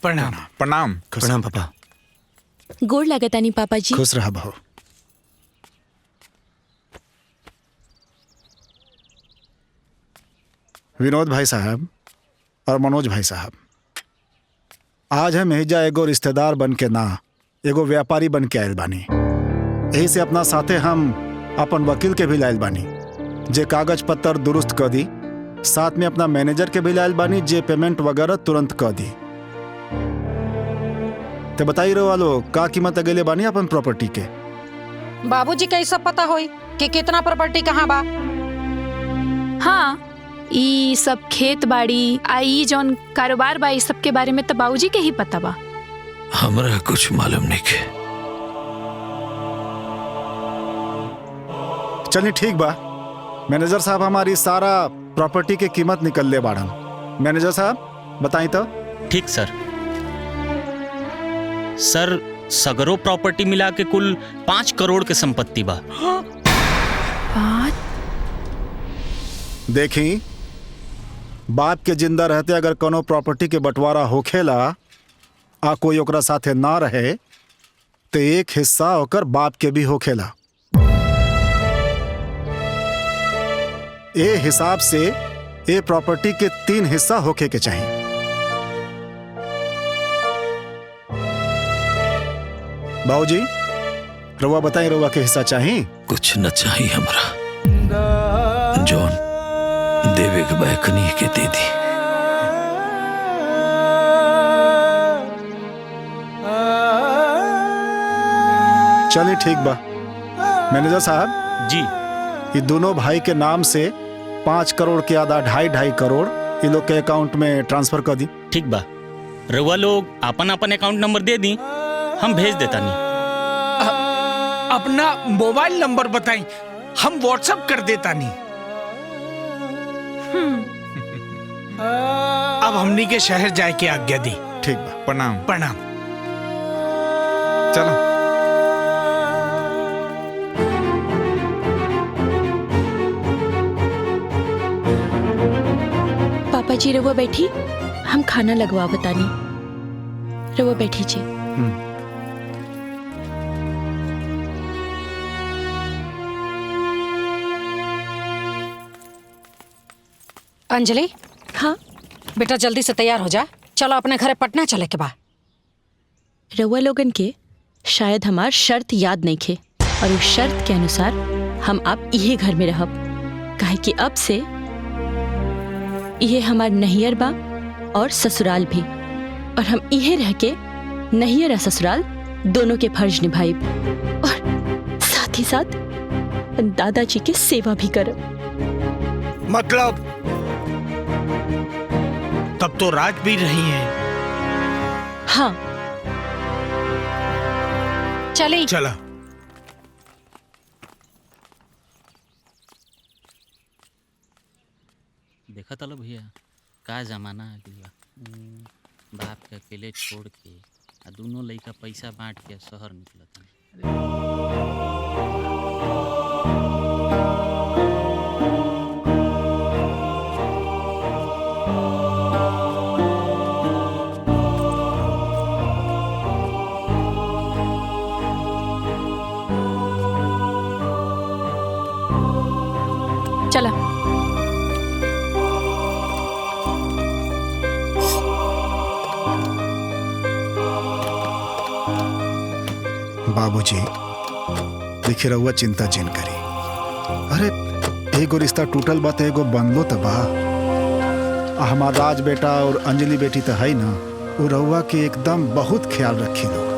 प्रणाम। प्रणाम। प्रणाम पापा। गोड़ लागतानी पापा जी। खुश रहा बहू। विनोद भाई साहब और मनोज भाई साहब, आज हम एहिजा एगो रिश्तेदार बन के ना, एगो व्यापारी बन के आयल बानी। यही से अपना साथे हम अपन वकील के भी लायल बानी, जे कागज पत्तर दुरुस्त कर दी। साथ में अपना मैनेजर के भी लायल बानी, जे पेमेंट वगैरह तुरंत कर दी। ते बताई रहो वालो, का कीमत अगले बानी अपन प्रॉपर्टी के? बाबूजी के सब पता होई कि कितना प्रॉपर्टी कहाँ बा? हाँ, ई सब खेत बाड़ी आ ई जौन कारोबार बा, ई सब के बारे में तो बाबूजी के ही पता बा। हमरा कुछ मालूम नहीं के। चलिए ठीक बा, मैनेजर साहब हमारी सारा प्रॉपर्टी के कीमत निकल ले बाड़न। मैनेजर साहब बताई तो। ठीक सर। सर, सगरो प्रॉपर्टी मिला के कुल 5 करोड़ के संपत्ति बा। देखी, बाप के जिंदा रहते अगर कोनो प्रॉपर्टी के बंटवारा होखेला आ कोई ओकरा साथे ना रहे तो एक हिस्सा ओकर बाप के भी होखेला। ए हिसाब से ए प्रॉपर्टी के 3 हिस्सा होखे के चाहिए। बाबूजी, रउआ बताई, रउआ के हिस्सा चाहिए? कुछ न चाहिए हमरा, जॉन देवे के बैकनी के दे दी। चलिए ठीक बा। मैनेजर साहब जी, ये दोनों भाई के नाम से 5 करोड़ के आधा 2.5 करोड़ ये लोग के अकाउंट में ट्रांसफर कर दी। ठीक बा। रउआ लोग अपन अपन अकाउंट नंबर दे दी, हम भेज देता नहीं। अपना मोबाइल नंबर बताई, हम व्हाट्सएप कर देता नहीं। अब हमनी के शहर जाए के आज्ञा दी। ठीक बा। प्रणाम। प्रणाम। चलो। पापा जी रहुआ बैठी, हम खाना लगवा बतानी। रहुआ बैठी जी। अंजलि। हाँ बेटा जल्दी से तैयार हो जा, चलो अपने घरे पटना चले के बा। रउआ लोगन के शायद हमार शर्त याद नहीं खे, और उस शर्त के अनुसार हम आप यही घर में रहब, काहे कि अब से ये हमार नैहर बा और ससुराल भी, और हम यही रह के नैहर और ससुराल दोनों के फर्ज निभाइब, और साथ ही साथ दादाजी के सेवा भी करब। मतलब तब तो राज भी रही है। हाँ चली। चला। देखा था लो भैया, का जमाना आ गया। बाप के अकेले छोड़ के आ दोनों लड़का पैसा बांट के शहर निकलता। चला। बाबूजी देखिए रहुआ चिंता जिन करी। अरे एगो रिश्ता टूटल बा तो एगो बनलो तो बा। हमार राज बेटा और अंजलि बेटी तो है ना, वो रहुआ के एकदम बहुत ख्याल रखी लोग।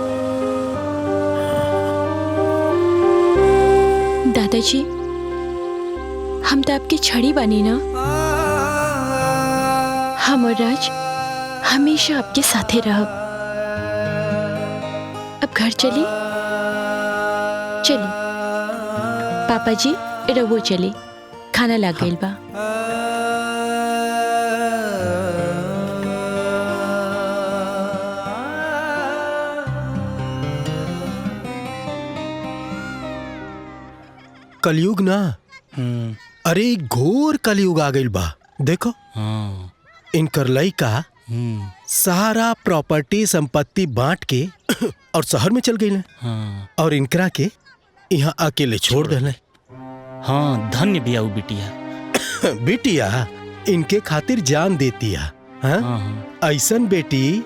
दादाजी हम तो आपकी छड़ी बनी ना, हम और राज हमेशा आपके साथे रहब। अब घर चली। पापा जी रवो चली, खाना लाग गइल बा। कलयुग ना। अरे घोर कलयुग आ गइल बा। देखो इनकर लइका सारा प्रॉपर्टी संपत्ति बांट के और शहर में चल गई, और इनकरा के यहाँ अकेले छोड़ देले। हाँ धन्य बिया उ बिटिया। बिटिया इनके खातिर जान देती है। हाँ? ऐसन बेटी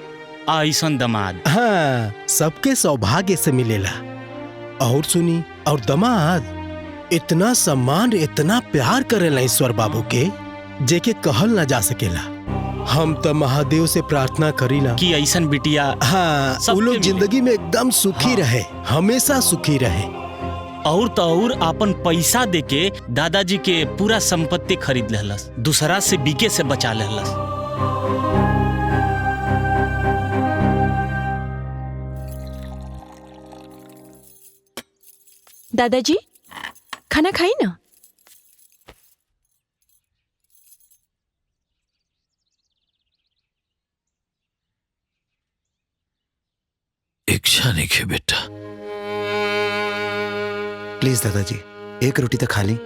ऐसन दमाद। हाँ सबके सौभाग्य से मिलेला। और सुनी, और दमाद इतना सम्मान इतना प्यार करेला ईश्वर बाबू के, जेके कहल ना जा सकेला। हम तो महादेव से प्रार्थना करीला कि ऐसन बिटिया हाँ वो लोग जिंदगी में एकदम सुखी रहे, हमेशा सुखी रहे। और तो और अपन पैसा देके दादाजी के पूरा संपत्ति खरीद लेहलस, दूसरा से बीके से बचा लेहलस। दादाजी खाना खाई ना। इच्छा नहीं खे बेटा। प्लीज दादाजी एक रोटी तो खा ली।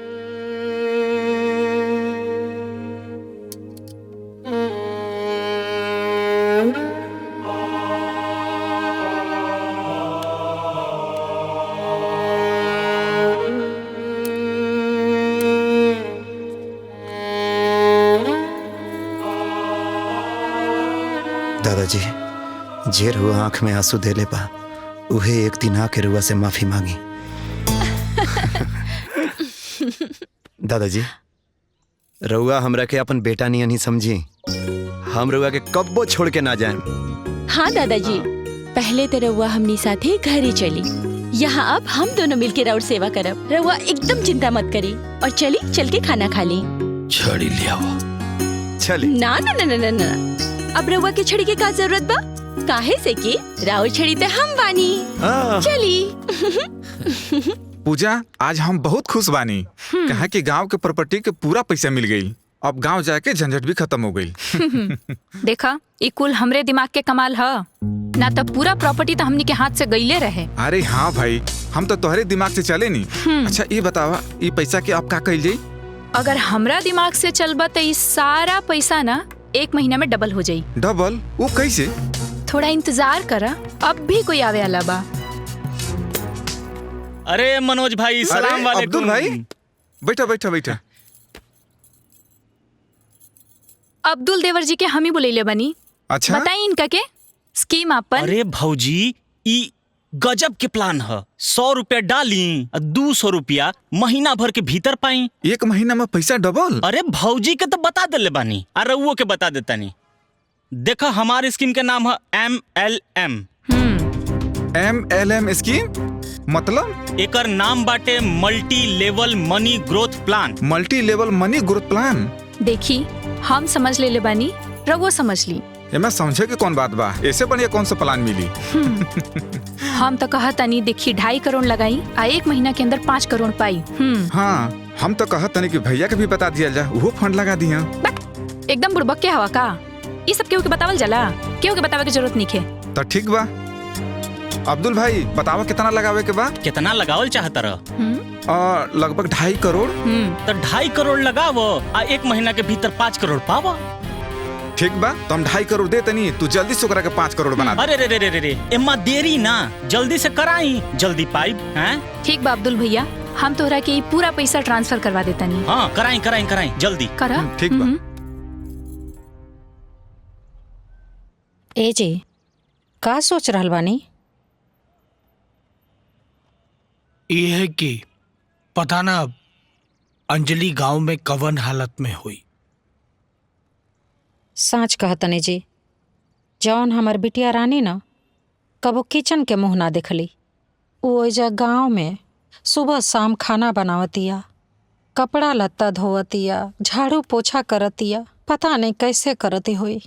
दादाजी जेर हुआ आंख में आंसू दे ले पा, उहे एक दिन आके रुआ से माफी मांगी। दादाजी रउआ हमरा के अपन बेटा नियन ही समझी, हम रउआ के कब्बो छोड़ के ना जाए। हाँ दादाजी, पहले तो रउआ हमनी साथे घर ही चली, यहाँ अब हम दोनों मिलके राउर सेवा करब। रउआ एकदम चिंता मत करी, और चली चल के खाना खा ली। छड़ी लिया वो चली। ना ना ना ना ना, अब रउआ के छड़ी के का जरूरत बा? काहे से कि राउर छड़ी ते हम बानी। चली। पूजा आज हम बहुत खुश बानी, कहा कि गांव के प्रॉपर्टी के पूरा पैसा मिल गई, अब गांव जाके झंझट भी खत्म हो गई। देखा ये कुल हमरे दिमाग के कमाल ह ना तो पूरा प्रॉपर्टी तो हमनी के हाथ से गईले रहे। अरे हाँ भाई, हम तो तोहरे दिमाग से चले नहीं। अच्छा ये बतावा, ये पैसा के आप का कइल जाई? अगर हमरा दिमाग से चलबा तो ये सारा पैसा ना 1 महीना में डबल हो जाई। डबल? वो कैसे? थोड़ा इंतजार करा, अब भी कोई आवे वाला बा। अरे मनोज भाई, सलाम वालेकुम। अब्दुल भाई, बैठा बैठा बैठा। अब्दुल देवर जी के हम ही बुलैले बनी। अच्छा, बताई इनका के स्कीम आपन। अरे भौजी, ई गजब के प्लान है। 100 रुपया डाली, 200 रुपया महीना भर के भीतर पाई। 1 महीना में पैसा डबल? अरे भौजी के तो बता देले बानी, अरे वो के बता देता नहीं। देखा हमारे स्कीम के नाम है MLM। MLM स्कीम मतलब? एकर नाम बाटे मल्टी लेवल मनी ग्रोथ प्लान। मल्टी लेवल मनी ग्रोथ प्लान? देखी हम समझ ले बानी, रघुआ समझ ली। मैं समझे कि कौन बात बा, ऐसे बढ़िया कौन सा प्लान मिली? हम तो कहा तनी देखी 2.5 करोड़ लगाई आ 1 महीना के अंदर 5 करोड़ पाई। हाँ, हम तो कहा तनी कि भैया के भी बता दिया जा, वो फंड लगा दिया। एकदम बुड़बक के हवा का, ये सब केहू के बतावल जाला, केहू के बतावे की जरूरत नहीं है। तो ठीक बा। अब्दुल भाई बतावा कितना लगावे के बा? कितना लगावल चाहता रह? लगभग 2.5 करोड़। तो 2.5 करोड़ लगावो आ 1 महीना के भीतर 5 करोड़ पावा। ठीक बा, तो हम 2.5 करोड़ देते नहीं, तू जल्दी से ओकरा के 5 करोड़ बना दे। अरे रे रे रे रे, एम्मा देरी ना, जल्दी से कराई, जल्दी पाइब हैं? ठीक बा अब्दुल भैया, हम तोहरा के पूरा पैसा ट्रांसफर करवा देता नहीं। हाँ कराई कराई कराई जल्दी करा। ठीक बा। ए जी का सोच रहल बानी? ये है कि पता ना अंजलि गांव में कवन हालत में हुई। साँच कहतने जी, जौन हमर बिटिया रानी न कबो किचन के मुंह ना देखली। वो एजा गाँव में सुबह शाम खाना बनावतिया, कपड़ा लत्ता धोवतिया, झाड़ू पोछा करतिया, पता नहीं कैसे करती हुई।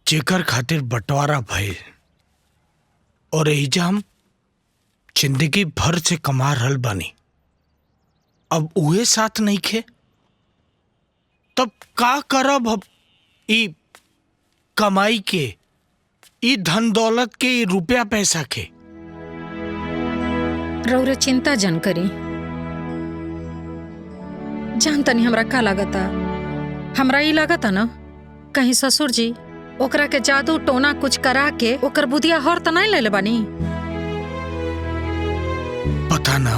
जेकर खातिर बंटवारा भइल और एजा हम जिंदगी भर से कमा रहल बानी, अब उहे साथ नहीं खे, तब का करब? अब ई कमाई के, ई धन दौलत के, ई रुपया पैसा के। रौरे चिंता जन करी, जान तनी हमरा का लागता। हमरा ई लागता न कहीं ससुर जी ओकरा के जादू टोना कुछ करा के ओकर बुधिया हर त नहीं ले बानी। पता ना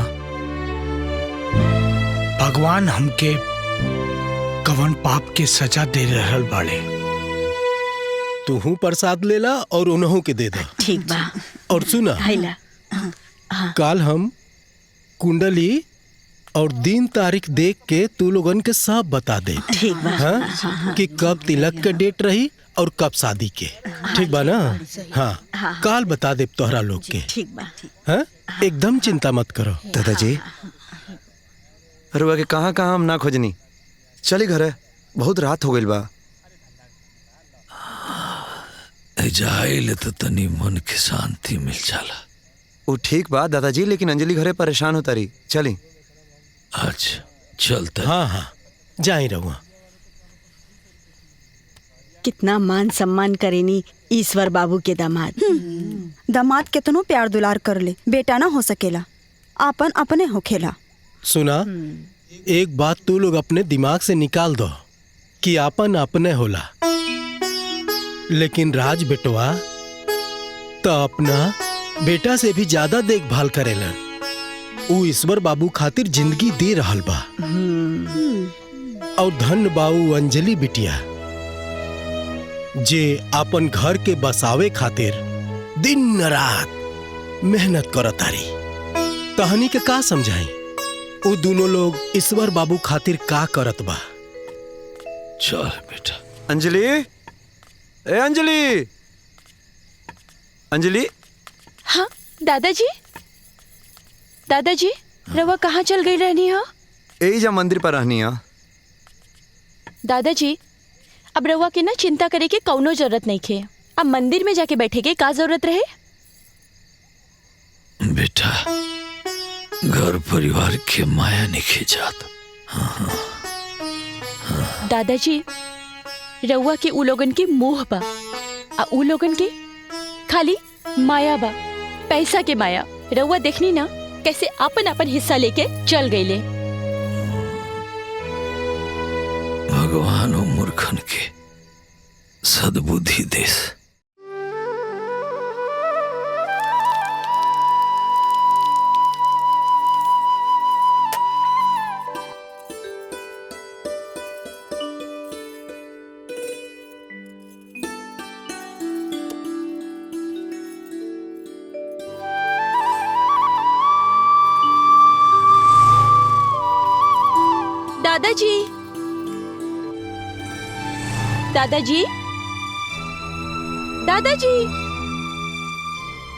भगवान हमके कवन पाप के सजा दे रहल बाड़े। तूहू प्रसाद लेला और उन्हों के दे दा। ठीक बा। और सुना, काल हम कुंडली और दिन तारीख देख के तू लोगन के सब बता दे। ठीक बा। हाँ? कि कब तिलक के डेट रही और कब शादी के। ठीक बा ना? हाँ, काल बता दे तोहरा लोग के। ठीक बा। हाँ? एकदम चिंता मत करो। दादाजी रुआ के कहाँ कहाँ हम ना खोजनी, चली घरे, बहुत रात हो गई बा। जाइले तो तनी मन के शांति मिल जाला। वो ठीक बा दादाजी, लेकिन अंजलि घरे परेशान होता रही, चली। अच्छा चलता। हाँ हाँ जाई रहुआ। कितना मान सम्मान करेनी ईश्वर बाबू के दामाद। दामाद कितनो प्यार दुलार कर ले, बेटा ना हो सकेला, आपन अपने होखेला। सुना, एक बात तू लोग अपने दिमाग से निकाल दो कि आपन अपने होला, लेकिन राज बेटवा तो अपना बेटा से भी ज्यादा देखभाल करेला। ऊ ईश्वर बाबू खातिर जिंदगी दे रहल बा। और धन बाऊ अंजलि बिटिया जे अपन घर के बसावे खातिर दिन रात मेहनत करतारी। तहनी के का समझाई, वो दोनों लोग ईश्वर बाबू खातिर का करत बा। चल बेटा। अंजलि, ए अंजलि, अंजलि। हाँ दादाजी, दादाजी रवा कहाँ चल गई रहनी है? यही जा मंदिर पर रहनी है। दादाजी अब रवा के ना चिंता करे के कौनो जरूरत नहीं खे, अब मंदिर में जाके बैठे के का जरूरत रहे? बेटा घर परिवार के माया नहीं जात, दादाजी रउआ के उ लोगन के मोह बा आ उ लोगन के खाली माया बा, पैसा के माया। रउआ देखनी ना कैसे अपन अपन हिस्सा लेके चल गईले। भगवान ओ मूर्खन के सद्बुद्धि देस। दादाजी, दादाजी, दादाजी,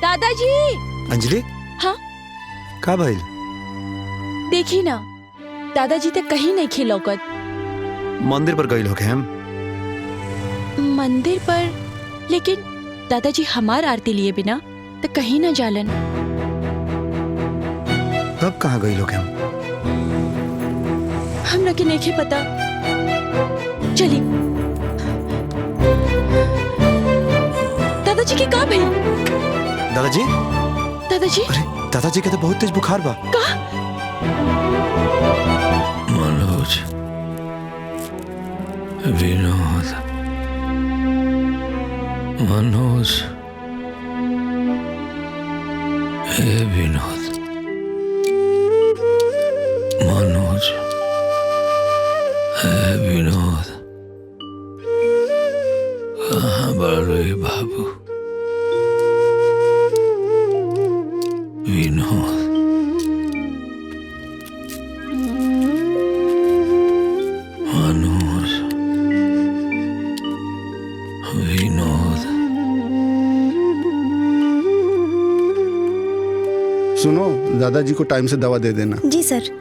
दादाजी। अंजलि, हाँ का भइल? देखी ना, दादाजी तो कहीं नहीं खिलौकत। मंदिर पर गइल होके हम। मंदिर पर? लेकिन दादाजी हमार आरती लिए बिना तो कहीं ना जालन। तब कहाँ गइल होके हम? हमरा के नहीं पता। चली। दादाजी की का भइल? दादाजी? दादाजी? अरे दादाजी के तो बहुत तेज बुखार बा। का? मनोज, विनोद, मनोज, हे विनोद, मनोज, हे विनोद, कहाँ बड़े बाबू? विनोद, मनोज, विनोद। सुनो, दादाजी को टाइम से दवा दे देना। जी सर।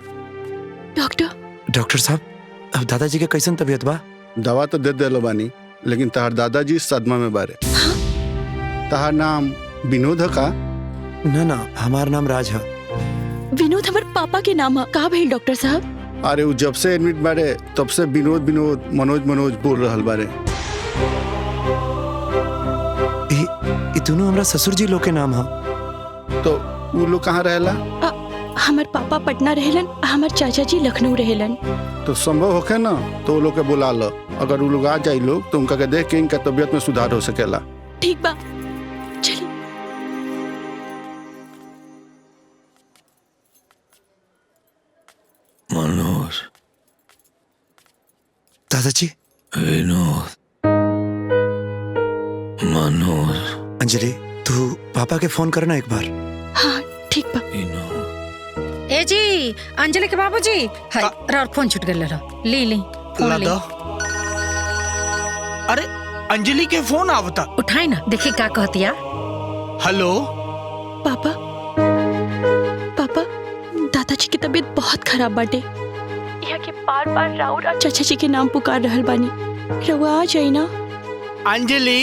डॉक्टर साहब, अब दादाजी के कैसन तबीयत बा? दवा तो दे देलो बानी, लेकिन तहार दादाजी सदमा में बारे। तहार नाम विनोद है का? ना ना, हमार नाम राज है। विनोद हमारे पापा के नाम है। का भइल डॉक्टर साहब? अरे वो जब से एडमिट बारे तब से विनोद विनोद मनोज मनोज बोल रहल बारे। ई दोनों हमरा ससुर जी लोग के नाम है। तो वो लोग कहाँ रहेला? हमार पापा पटना रहेलन, हमार चाचा जी लखनऊ रहेलन। तो संभव होके ना तो वो लोग के बुला लो। अगर वो लोग आ जाए लोग तो उनका के देख के इनका तबीयत में सुधार हो सकेला। ठीक बा, चलिए। मनोज, दादाजी, विनोद, मनोज। अंजलि, तू पापा के फोन करना एक बार। हाँ ठीक बा। ए जी, अंजलि के बाबूजी, हाय राउर फोन छूट गइल ला। ली फोन ली। अरे अंजलि के फोन आवता। उठाई ना, देखी का कहतिया। हेलो पापा, पापा, दादाजी की तबीयत बहुत खराब बाटे। यहाँ के बार राउर और चाचा जी के नाम पुकार रहल बानी। रउआ आ जाई ना। अंजलि,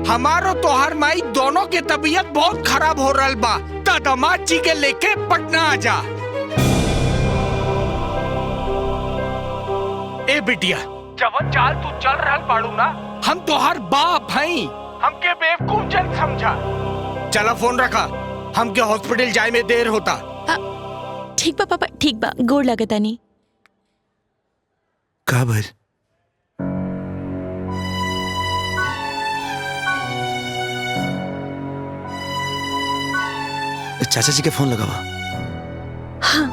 हमारो तोहार माई दोनों के तबीयत बहुत खराब हो रहल बा। दामाद जी के लेके पटना आ जा। ए बिटिया, जवन चाल तू चल रहल बाड़ू ना, हम तोहार बाप हई। हमके बेवकूफ जन समझा। चला फोन रखा, हमके हॉस्पिटल जाए में देर होता। ठीक बा पापा, ठीक बा। गोड़ लगता नहीं। का भइल? चाचा जी के फोन लगावा। हाँ।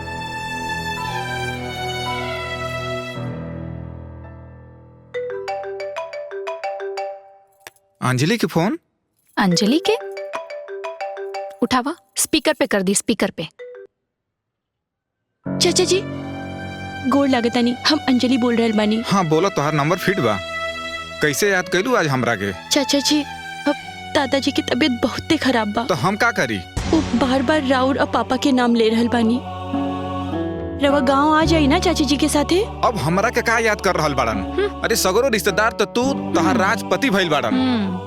अंजलि के फोन? अंजलि के? उठावा, स्पीकर पे कर दी, स्पीकर पे। चाचा जी, गोड़ लागता नहीं। हम अंजलि बोल रहल बानी। हाँ बोला, तोहार नंबर फिट बा। कैसे याद कैलू आज हमरा के? चाचा जी, अब दादाजी की तबीयत बहुत खराब बा। तो हम का करी? वो बार राउर और पापा के नाम ले रहल बानी। रवा गांव आ जाई ना चाची जी के साथे। अब हमरा के का याद कर रहल बाड़न? अरे सगरो रिश्तेदार तो तू तोहार राजपति भइल बाड़न।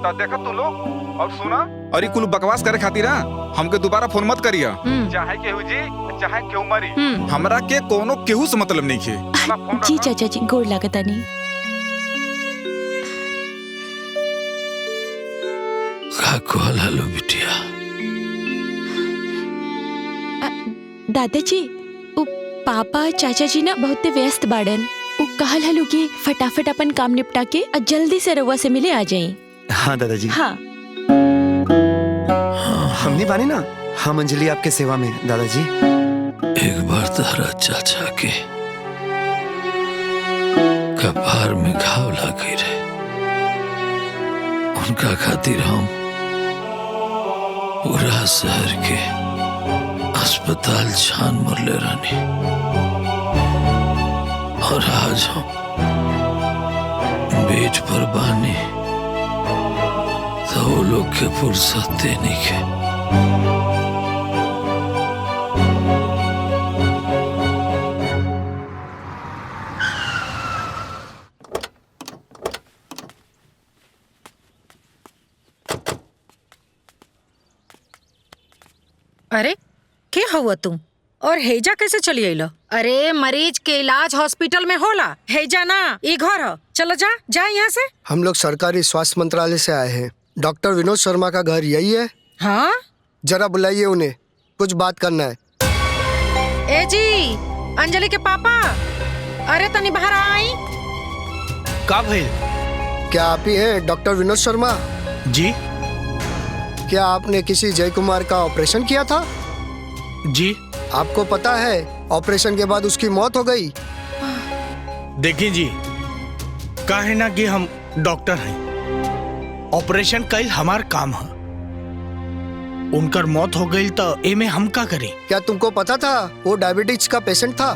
तो देखा तू लोग और सुना और ये कुल बकवास करे खातिर ना हमके दोबारा फोन मत करिया। चाहे केहू जी चाहे केहू मरी, हमरा के कोनो केहू से मतलब नहीं खे। जी चाचा जी गोड़ लागता नहीं। हेलो बिटिया। दादाजी उ पापा चाचा जी ना बहुत व्यस्त बाड़न। उ कहल हलो कि फटाफट अपन काम निपटा के जल्दी से रउआ से मिले आ जाई। हाँ दादाजी। हाँ हमने बानी ना, हम अंजलि आपके सेवा में दादाजी। एक बार तारा चाचा के कपार में घाव लगी रहे, उनका खातिर हम पूरा शहर के अस्पताल छान मरले रहनी, और आज हम बेड पर बानी तो वो लोग के फुर्सत देने के। अरे के हुआ तुम और हेजा कैसे चली आइलो? अरे मरीज के इलाज हॉस्पिटल में होला, हेजा ना ये घर हो। चलो जा जा यहाँ से। हम लोग सरकारी स्वास्थ्य मंत्रालय से आए हैं। डॉक्टर विनोद शर्मा का घर यही है? हाँ। जरा बुलाइए उन्हें, कुछ बात करना है। ए जी अंजलि के पापा, अरे तनी बाहर आई। का भइल? क्या आप ही हैं डॉक्टर विनोद शर्मा? जी। क्या आपने किसी जय कुमार का ऑपरेशन किया था? जी। आपको पता है ऑपरेशन के बाद उसकी मौत हो गई? देखिए जी, काहे ना कि हम डॉक्टर हैं, ऑपरेशन कईल हमार काम है। उनकर मौत हो गई तो एमे हम का करें? क्या तुमको पता था वो डायबिटीज का पेशेंट था?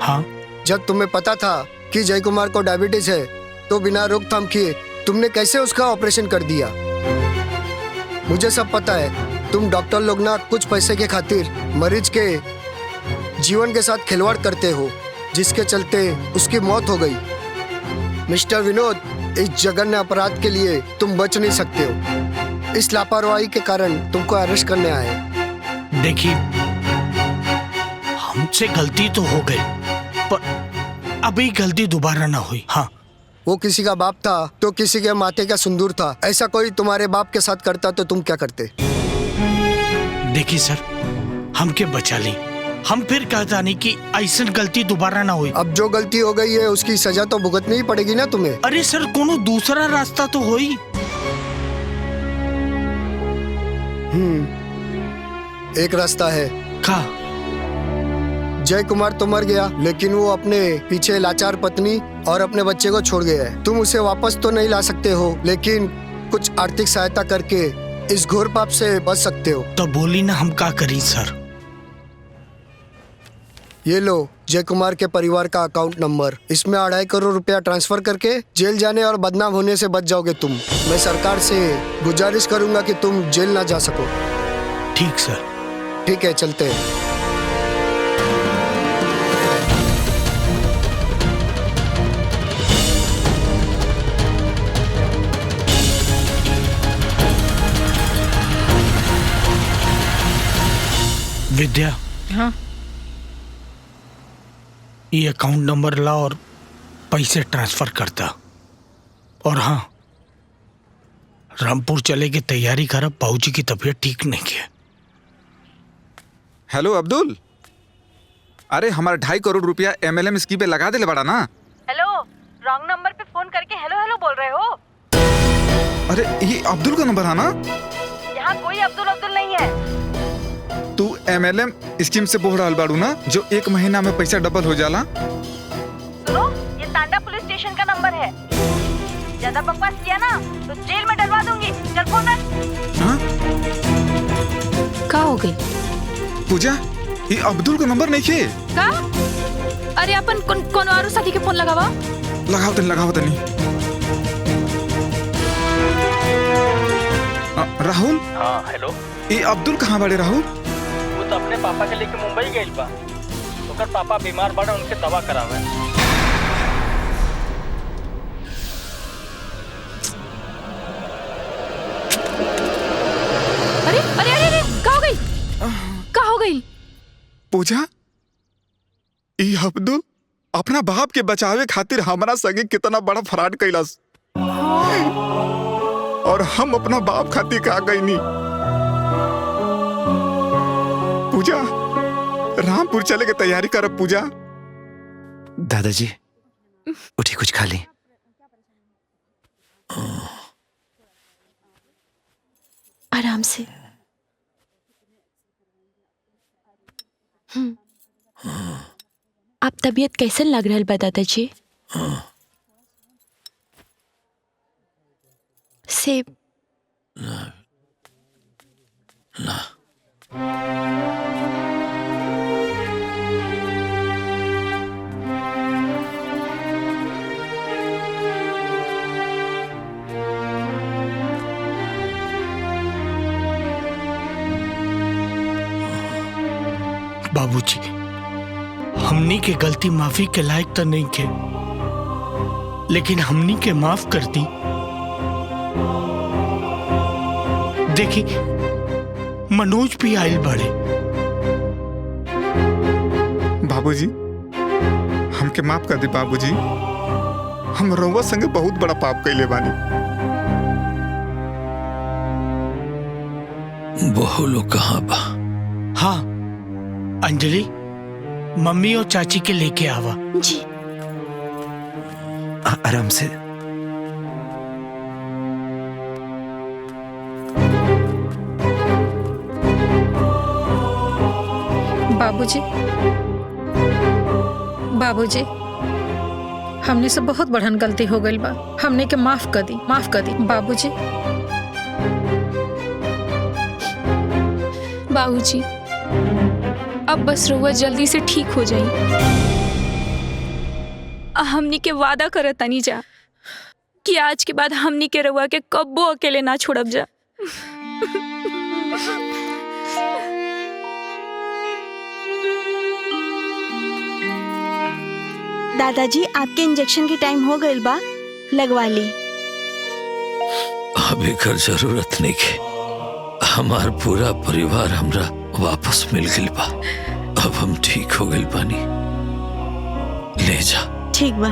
हाँ। जब तुम्हें पता था कि जय कुमार को डायबिटीज है तो बिना रोकथाम किए तुमने कैसे उसका ऑपरेशन कर दिया? मुझे सब पता है। तुम डॉक्टर लोग ना कुछ पैसे के खातिर मरीज के जीवन के साथ खिलवाड़ करते हो, जिसके चलते उसकी मौत हो गई। मिस्टर विनोद, इस जघन्य अपराध के लिए तुम बच नहीं सकते हो। इस लापरवाही के कारण तुमको अरेस्ट करने आए। देखिए, हमसे गलती तो हो गई, पर अभी गलती दोबारा ना हुई। हाँ। वो किसी का बाप था तो किसी के माथे का सिंदूर था। ऐसा कोई तुम्हारे बाप के साथ करता तो तुम क्या करते? देखिए सर, हमके बचा ली, हम फिर कहता नहीं कि ऐसा गलती दोबारा ना हुई। अब जो गलती हो गई है उसकी सजा तो भुगतनी ही पड़ेगी ना तुम्हें। अरे सर, कोनो दूसरा रास्ता तो हो ही। एक रास्ता है। का? जय कुमार तो मर गया, लेकिन वो अपने पीछे लाचार पत्नी और अपने बच्चे को छोड़ गया है। तुम उसे वापस तो नहीं ला सकते हो, लेकिन कुछ आर्थिक सहायता करके इस घोर पाप से बच सकते हो। तो बोली ना हम क्या करी सर? ये लो जय कुमार के परिवार का अकाउंट नंबर, इसमें 2.5 करोड़ रुपया ट्रांसफर करके जेल जाने और बदनाम होने से बच जाओगे तुम। मैं सरकार से गुजारिश करूंगा कि तुम जेल ना जा सको। ठीक सर। ठीक है, चलते हैं। विद्या। हाँ। ये अकाउंट नंबर ला और पैसे ट्रांसफर करता। और हाँ, रामपुर चले की तैयारी कर, बाबूजी की तबीयत ठीक नहीं है। हेलो अब्दुल, अरे हमारा 2.5 करोड़ रुपया MLM स्कीम पे लगा दे बड़ा ना। हेलो, रॉन्ग नंबर पे फोन करके हेलो हेलो बोल रहे हो? अरे ये अब्दुल का नंबर है ना? यहाँ कोई अब्दुल नहीं है। तू MLM स्कीम से बोल रहा बाड़ू ना, जो 1 महीना में पैसा डबल हो जाला। सुनो, ये तांडा पुलिस स्टेशन का नंबर है। ज्यादा बकवास किया ना तो जेल में डलवा दूंगी। चल फोन रख। हाँ? का हो गई? पूजा, ये अब्दुल का नंबर नहीं खे का? अरे अपन कौन और साथी के फोन लगावा? लगाओ तनी। राहुल। हाँ हेलो। ये अब्दुल कहाँ बड़े राहुल? वो तो अपने पापा के लेके मुंबई गइल बा। ओकर पापा बीमार बड़े, उनके दवा करावे। पूजा ई अब्दुल अपना बाप के बचावे खातिर हमारा संगे कितना बड़ा फ्रॉड कैलस और हम अपना बाप खातिर का गई नी। पूजा रामपुर चले के तैयारी करब। पूजा दादाजी उठी कुछ खा ली। आराम से। आप तबीयत कैसन लग रहा बा दादाजी? सेब बाबूजी, हमनी के गलती माफी के लायक तो नहीं थे, लेकिन हमनी के माफ कर दी। देखी मनोज भी आयल बड़े। बाबूजी हमके माफ कर दे बाबूजी, हम रउआ संगे बहुत बड़ा पाप कैले बानी। बहु लोग कहाँ बा? हाँ अंजलि, मम्मी और चाची के लेके आवा। जी। आराम से। बाबूजी, बाबूजी, हमने से बहुत बड़हन गलती हो गई बा, हमने के माफ कर दी, माफ कर दी बाबूजी। बाबूजी अब बस रउआ जल्दी से ठीक हो जाई। हमनी के वादा करत तनी जा कि आज के बाद हमनी के रउआ के कब्बो अकेले ना छोड़ब जा। दादाजी आपके इंजेक्शन की टाइम हो गई बा, लगवा ली। अभी कर जरूरत नहीं के, हमार पूरा परिवार हमरा वापस मिल गई बा। अब हम ठीक हो गई बानी, ले जा। ठीक बा।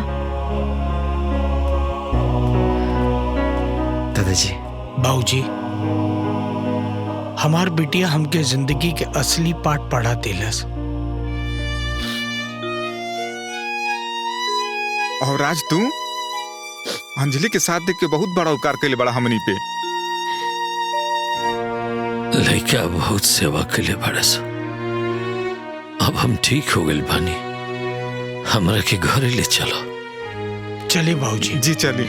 दादाजी। बाबूजी, हमार बिटिया हमके जिंदगी के असली पाठ पढ़ा दिलस। और आज तू अंजलि के साथ देख के बहुत बड़ा उपकार कैले बड़ा हमनी पे। लड़का बहुत सेवा के लिए बड़स। अब हम ठीक हो गए बानी, हमरा के घरे ले चलो। चलिए बाबूजी। जी चलिए।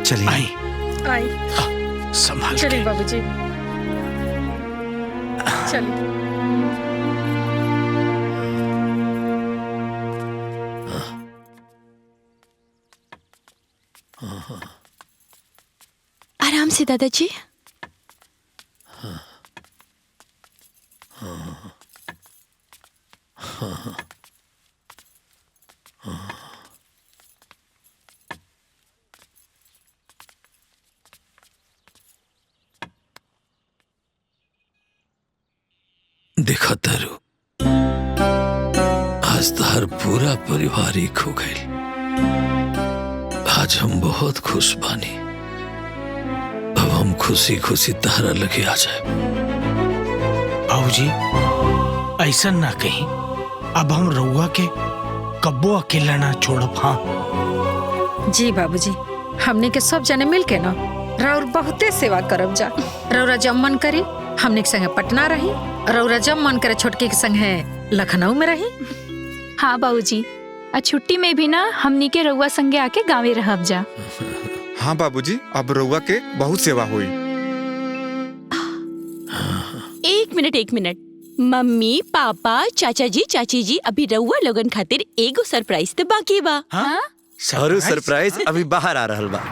चलिए। आई संभाल के। चलिए बाबूजी, चलिए। आराम से दादाजी। देखा तारू, आज तार पूरा परिवार एक हो गए। आज हम बहुत खुश बानी। अब हम खुशी खुशी तारा लगे आ जाए। बाबूजी ऐसा ना कहीं, अब हम रउआ के कब्बो अकेला ना छोड़ब। हाँ जी बाबूजी, हमने के सब जने मिल के ना रउर बहुते सेवा करब जा। रउरा जब मन करी हमने के संगे पटना रही, रउरा जब मन करे छोटकी के संगे लखनऊ में रही। हाँ बाबूजी, छुट्टी में भी ना हमनी के रउआ संगे आके गाँवे रहब जा। हाँ बाबूजी, अब रउआ के बहुत सेवा हुई। एक मिनट। मम्मी, पापा, चाचा जी, चाची जी, अभी रउआ लोगन खातिर एगो सरप्राइज तो बाकी बा। हाँ? और सरप्राइज अभी बाहर आ रहल बा।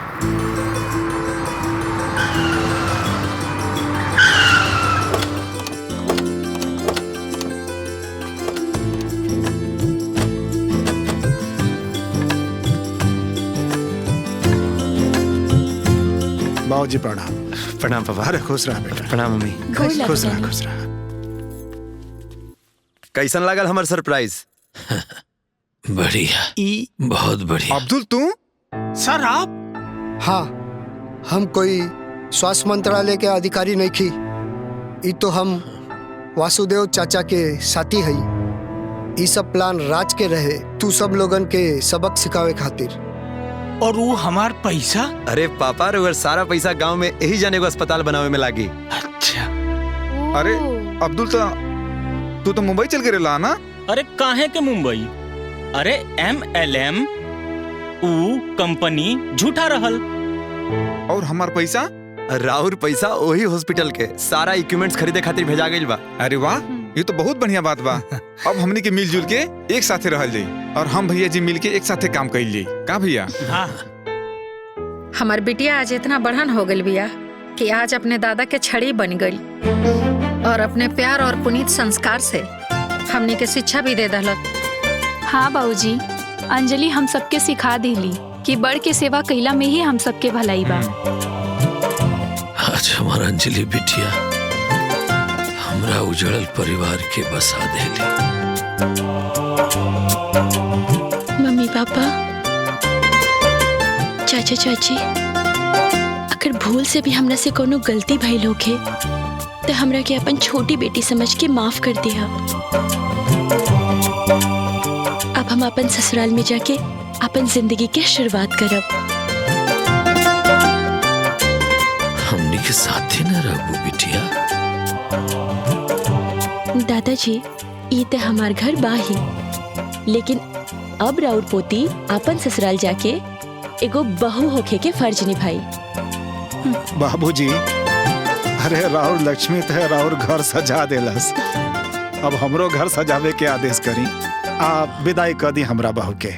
बाबूजी प्रणाम। प्रणाम पापा। अरे खुश रहा बेटा। प्रणाम मम्मी। खुश रहा, खुश रहा। कैसन लागल हमार सरप्राइज? बढ़िया, बहुत बढ़िया। अब्दुल तू? सर आप? हाँ, हम कोई स्वास्थ्य मंत्रालय के अधिकारी नहीं थी। ये तो हम वासुदेव चाचा के साथी हई। ये सब प्लान राज के रहे, तू सब लोगन के सबक सिखावे खातिर। और वो हमार पैसा? अरे पापा रे, सारा पैसा गांव में यही जाने को अस्पताल बनावे में लागी। अच्छा। अरे अब्दुल तू तो मुंबई चल के रहा ना? अरे काहे के मुंबई? अरे MLM ऊ कंपनी झूठा रहल। और हमार पैसा? राउर पैसा वही हॉस्पिटल के सारा इक्विपमेंट्स खरीदे खातिर भेजा गइल बा। अरे वाह, ये तो बहुत बढ़िया बात बा। अब हमनी के मिलजुल के एक साथे रहल जाई और हम भैया जी मिल के एक साथे काम कइल जाई। का भैया? हाँ। हमार बिटिया आज इतना बढ़न हो गई बिया कि आज अपने दादा के छड़ी बन गई और अपने प्यार और पुनीत संस्कार से हमने के शिक्षा भी दे दलत। हाँ बाबूजी, अंजलि हम सबके सिखा दिली कि बड़ के सेवा कइला में ही हम सबके भलाई बा। आज हमारा अंजलि बिटिया हमरा उजड़ल परिवार के बसा देली। मम्मी पापा, चाचा चाची, अगर भूल से भी हमरा से कोनो गलती भइल होखे तो हमरा के अपन छोटी बेटी समझ के माफ कर दिया। अब हम अपन ससुराल में जाके अपन जिंदगी के शुरुआत करब। हमनी के साथ ही न रहबू बिटिया? दादाजी, ई ते हमार घर बाही, लेकिन अब राउर पोती अपन ससुराल जाके एगो बहू होखे के फर्ज निभाई। बाबूजी, अरे राउर लक्ष्मी तो राउर घर सजा देलस, अब हमरो घर सजावे के आदेश करी। आप विदाई कर दी हमरा बहू के।